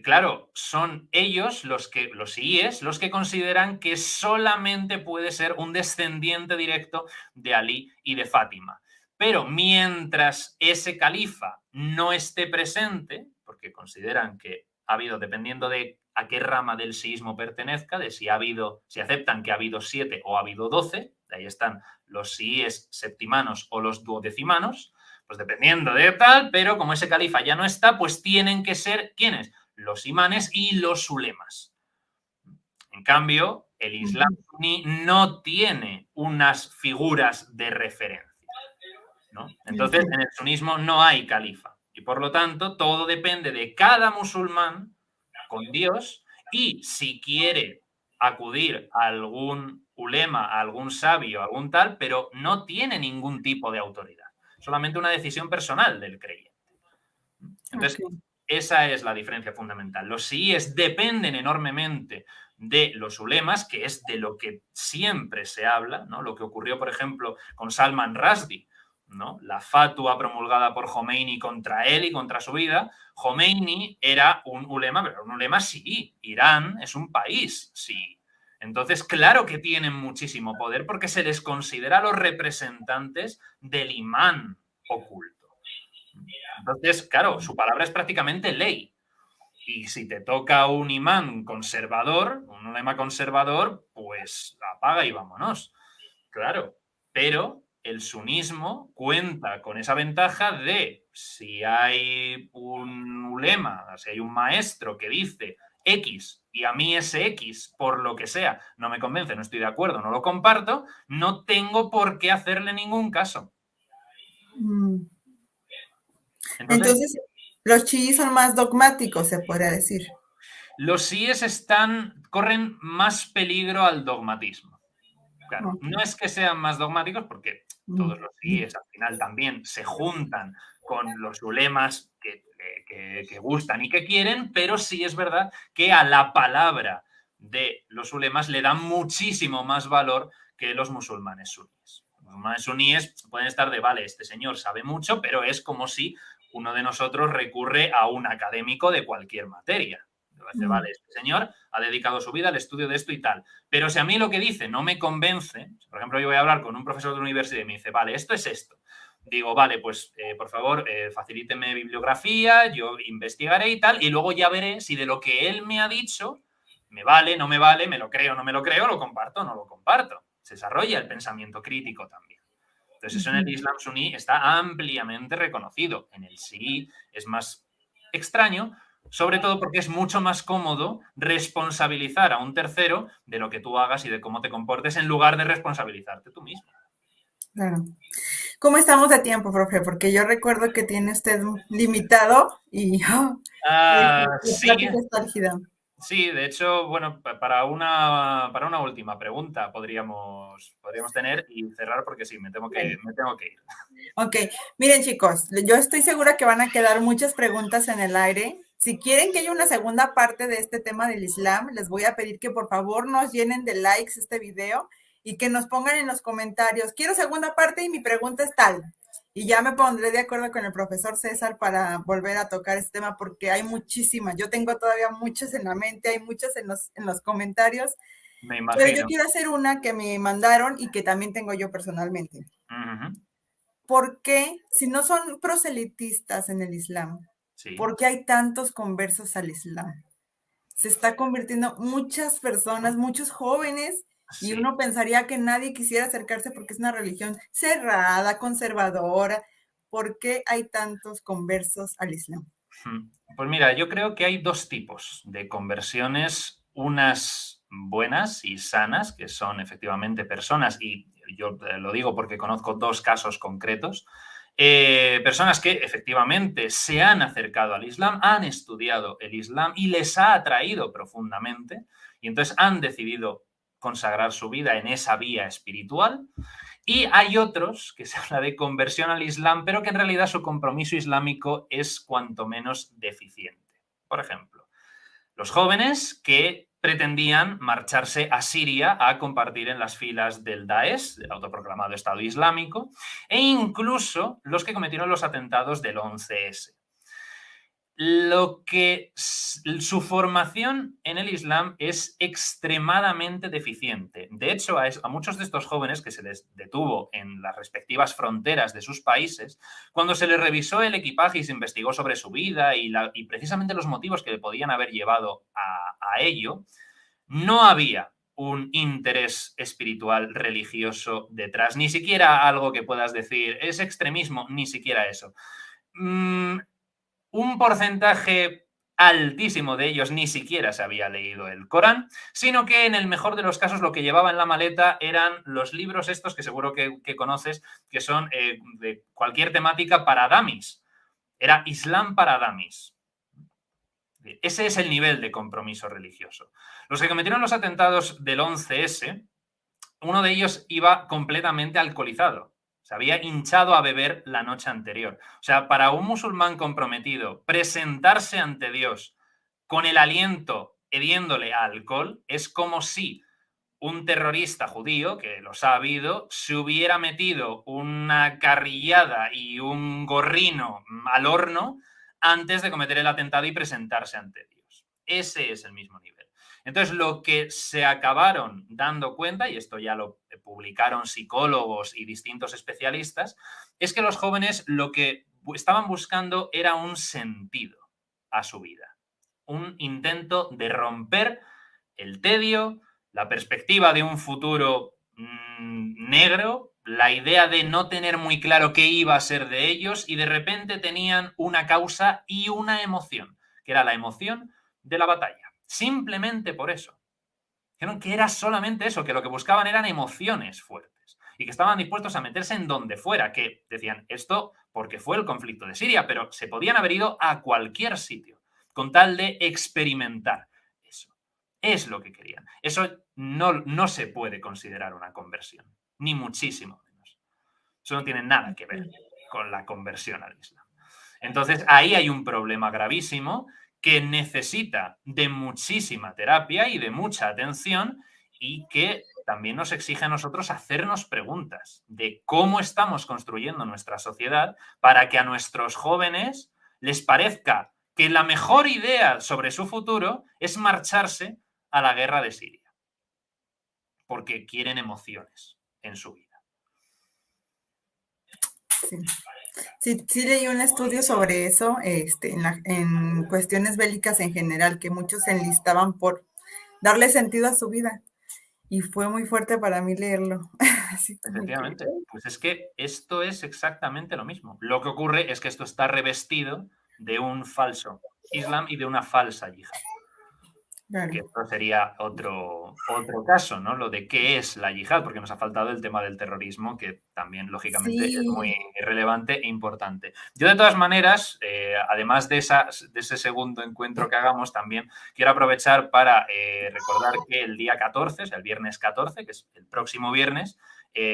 claro, son ellos, los chiíes, los que consideran que solamente puede ser un descendiente directo de Ali y de Fátima. Pero mientras ese califa no esté presente, porque consideran que ha habido, dependiendo de a qué rama del chiismo pertenezca, de si aceptan que ha habido 7 o ha habido 12, de ahí están los chiíes septimanos o los duodecimanos, pues dependiendo de tal, pero como ese califa ya no está, pues tienen que ser, ¿quiénes? Los imanes y los ulemas. En cambio, El Islam suní no tiene unas figuras de referencia, ¿no? Entonces, en el sunismo no hay califa y, por lo tanto, todo depende de cada musulmán con Dios y si quiere acudir a algún ulema, a algún sabio, a algún tal, pero no tiene ningún tipo de autoridad, solamente una decisión personal del creyente. Entonces, esa es la diferencia fundamental. Los chiíes dependen enormemente de los ulemas, que es de lo que siempre se habla, ¿no? Lo que ocurrió, por ejemplo, con Salman Rushdie, ¿no? La fatua promulgada por Khomeini contra él y contra su vida. Khomeini era un ulema, pero un ulema sí. Irán es un país, sí. Entonces, claro que tienen muchísimo poder porque se les considera los representantes del imán oculto. Entonces, claro, su palabra es prácticamente ley. Y si te toca un imán conservador, un ulema conservador, pues apaga y vámonos. Claro, pero el sunismo cuenta con esa ventaja de si hay un ulema, si hay un maestro que dice X y a mí ese X, por lo que sea, no me convence, no estoy de acuerdo, no lo comparto, no tengo por qué hacerle ningún caso. Entonces, los chiíes son más dogmáticos, se podría decir. Los síes corren más peligro al dogmatismo. Claro, no es que sean más dogmáticos, porque todos los síes al final también se juntan con los ulemas que gustan y que quieren, pero sí es verdad que a la palabra de los ulemas le dan muchísimo más valor que los musulmanes suníes. Los musulmanes suníes pueden estar de, vale, este señor sabe mucho, pero es como si uno de nosotros recurre a un académico de cualquier materia. Dice, vale, este señor ha dedicado su vida al estudio de esto y tal. Pero si a mí lo que dice no me convence, por ejemplo, yo voy a hablar con un profesor de la universidad y me dice, vale, esto es esto. Digo, vale, pues por favor, facilíteme bibliografía, yo investigaré y tal, y luego ya veré si de lo que él me ha dicho me vale, no me vale, me lo creo, no me lo creo, lo comparto, no lo comparto. Se desarrolla el pensamiento crítico también. Entonces, eso en el Islam suní está ampliamente reconocido. En el sí es más extraño, sobre todo porque es mucho más cómodo responsabilizar a un tercero de lo que tú hagas y de cómo te comportes en lugar de responsabilizarte tú mismo. Claro. ¿Cómo estamos de tiempo, profe? Porque yo recuerdo que tiene usted limitado y sí. está rígida. Sí, de hecho, bueno, para una última pregunta podríamos tener y cerrar porque sí, me tengo que ir. Ok, miren chicos, yo estoy segura que van a quedar muchas preguntas en el aire. Si quieren que haya una segunda parte de este tema del Islam, les voy a pedir que por favor nos llenen de likes este video y que nos pongan en los comentarios, quiero segunda parte y mi pregunta es tal. Y ya me pondré de acuerdo con el profesor César para volver a tocar este tema porque hay muchísimas. Yo tengo todavía muchas en la mente, hay muchas en los comentarios. Me imagino. Pero yo quiero hacer una que me mandaron y que también tengo yo personalmente. ¿Por qué, si no son proselitistas en el Islam, por qué hay tantos conversos al Islam? Se está convirtiendo muchas personas, muchos jóvenes, y uno pensaría que nadie quisiera acercarse porque es una religión cerrada, conservadora. ¿Por qué hay tantos conversos al Islam? Pues mira, yo creo que hay dos tipos de conversiones, unas buenas y sanas, que son efectivamente personas, y yo lo digo porque conozco dos casos concretos, personas que efectivamente se han acercado al Islam, han estudiado el Islam y les ha atraído profundamente, y entonces han decidido consagrar su vida en esa vía espiritual. Y hay otros que se habla de conversión al Islam, pero que en realidad su compromiso islámico es cuanto menos deficiente. Por ejemplo, los jóvenes que pretendían marcharse a Siria a compartir en las filas del Daesh, del autoproclamado Estado Islámico, e incluso los que cometieron los atentados del 11S. Su formación en el Islam es extremadamente deficiente. De hecho, a muchos de estos jóvenes que se les detuvo en las respectivas fronteras de sus países, cuando se les revisó el equipaje y se investigó sobre su vida y precisamente los motivos que le podían haber llevado a ello, no había un interés espiritual religioso detrás, ni siquiera algo que puedas decir, es extremismo, ni siquiera eso. Un porcentaje altísimo de ellos ni siquiera se había leído el Corán, sino que en el mejor de los casos lo que llevaba en la maleta eran los libros estos que seguro que conoces, que son de cualquier temática para dummies. Era Islam para dummies. Ese es el nivel de compromiso religioso. Los que cometieron los atentados del 11S, uno de ellos iba completamente alcoholizado. Se había hinchado a beber la noche anterior. O sea, para un musulmán comprometido, presentarse ante Dios con el aliento hediéndole a alcohol es como si un terrorista judío, que los ha habido, se hubiera metido una carrillada y un gorrino al horno antes de cometer el atentado y presentarse ante Dios. Ese es el mismo nivel. Entonces, lo que se acabaron dando cuenta, y esto ya lo publicaron psicólogos y distintos especialistas, es que los jóvenes lo que estaban buscando era un sentido a su vida, un intento de romper el tedio, la perspectiva de un futuro negro, la idea de no tener muy claro qué iba a ser de ellos y de repente tenían una causa y una emoción, que era la emoción de la batalla. Simplemente por eso. Dijeron que era solamente eso, que lo que buscaban eran emociones fuertes y que estaban dispuestos a meterse en donde fuera, que decían esto porque fue el conflicto de Siria, pero se podían haber ido a cualquier sitio con tal de experimentar eso. Es lo que querían. Eso no se puede considerar una conversión, ni muchísimo menos. Eso no tiene nada que ver con la conversión al Islam. Entonces, ahí hay un problema gravísimo que necesita de muchísima terapia y de mucha atención y que también nos exige a nosotros hacernos preguntas de cómo estamos construyendo nuestra sociedad para que a nuestros jóvenes les parezca que la mejor idea sobre su futuro es marcharse a la guerra de Siria, porque quieren emociones en su vida. Sí. Sí, leí un estudio sobre eso, en cuestiones bélicas en general, que muchos se enlistaban por darle sentido a su vida. Y fue muy fuerte para mí leerlo. Así como que... Efectivamente, pues es que esto es exactamente lo mismo. Lo que ocurre es que esto está revestido de un falso Islam y de una falsa yihad. Claro. Que esto sería otro caso, ¿no? Lo de qué es la yihad, porque nos ha faltado el tema del terrorismo, que también, lógicamente, es muy Sí. relevante e importante. Yo, de todas maneras, además de ese segundo encuentro que hagamos, también quiero aprovechar para recordar que el día 14, o sea, el viernes 14, que es el próximo viernes,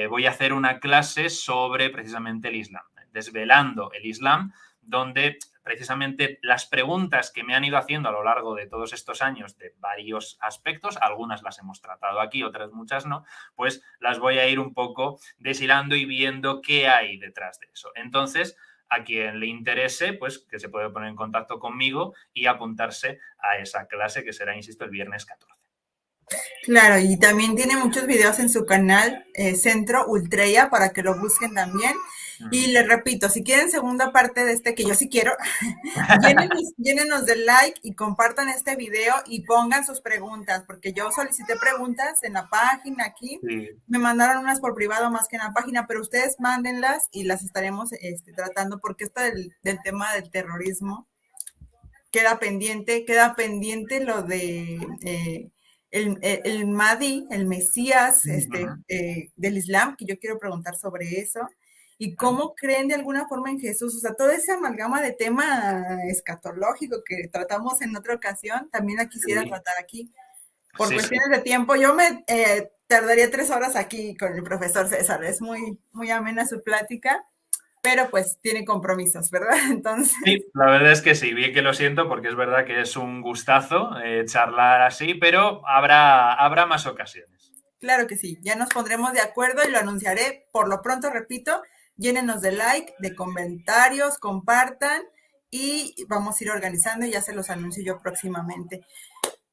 voy a hacer una clase sobre precisamente el Islam, desvelando el Islam, donde precisamente las preguntas que me han ido haciendo a lo largo de todos estos años de varios aspectos, algunas las hemos tratado aquí, otras muchas no, pues las voy a ir un poco deshilando y viendo qué hay detrás de eso. Entonces, a quien le interese, pues que se puede poner en contacto conmigo y apuntarse a esa clase que será, insisto, el viernes 14. Claro, y también tiene muchos videos en su canal Centro Ultreya para que lo busquen también. Y les repito, si quieren segunda parte de que yo sí quiero, llénenos de like y compartan este video y pongan sus preguntas, porque yo solicité preguntas en la página aquí, Sí. me mandaron unas por privado más que en la página, pero ustedes mándenlas y las estaremos tratando, porque esto del tema del terrorismo queda pendiente lo de... el Mahdi, el Mesías del Islam, que yo quiero preguntar sobre eso, y cómo creen de alguna forma en Jesús, o sea, toda esa amalgama de tema escatológico que tratamos en otra ocasión, también la quisiera tratar aquí. Por cuestiones de tiempo, yo me tardaría 3 horas aquí con el profesor César, es muy, muy amena su plática, pero pues tiene compromisos, ¿verdad? Entonces... Sí, la verdad es que sí, bien que lo siento porque es verdad que es un gustazo charlar así, pero habrá más ocasiones. Claro que sí, ya nos pondremos de acuerdo y lo anunciaré. Por lo pronto, repito, llénenos de like, de comentarios, compartan y vamos a ir organizando y ya se los anuncio yo próximamente.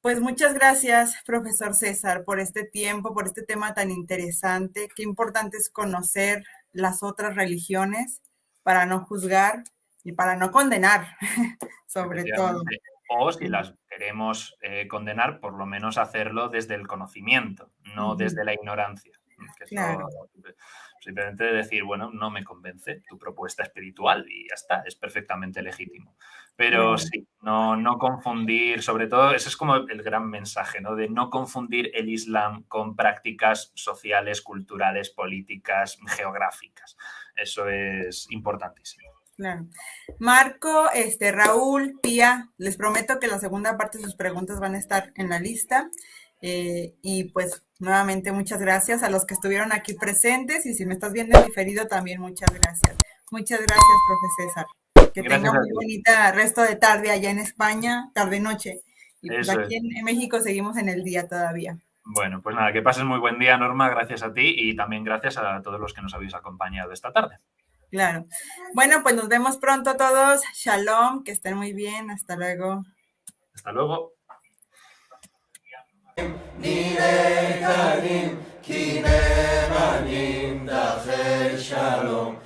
Pues muchas gracias, profesor César, por este tiempo, por este tema tan interesante. Qué importante es conocer las otras religiones para no juzgar y para no condenar, sobre todo. O si las queremos condenar, por lo menos hacerlo desde el conocimiento, no desde la ignorancia. Que eso, Claro. Simplemente decir, bueno, no me convence tu propuesta espiritual y ya está, es perfectamente legítimo. Pero Claro. sí, no confundir, sobre todo, ese es como el gran mensaje, ¿no? De no confundir el Islam con prácticas sociales, culturales, políticas, geográficas. Eso es importantísimo. Claro. Marco, Raúl, Pía, les prometo que la segunda parte de sus preguntas van a estar en la lista. Y pues nuevamente muchas gracias a los que estuvieron aquí presentes y si me estás viendo en diferido también muchas gracias. Muchas gracias, profe César. Que tenga Gracias a muy ti. bonita resto de tarde allá en España, tarde-noche. Y pues Eso es. aquí en México seguimos en el día todavía. Bueno, pues nada, que pases muy buen día, Norma, gracias a ti y también gracias a todos los que nos habéis acompañado esta tarde. Claro. Bueno, pues nos vemos pronto todos. Shalom, que estén muy bien. Hasta luego. Hasta luego. נראה קנים כי נאמנים דחי שלום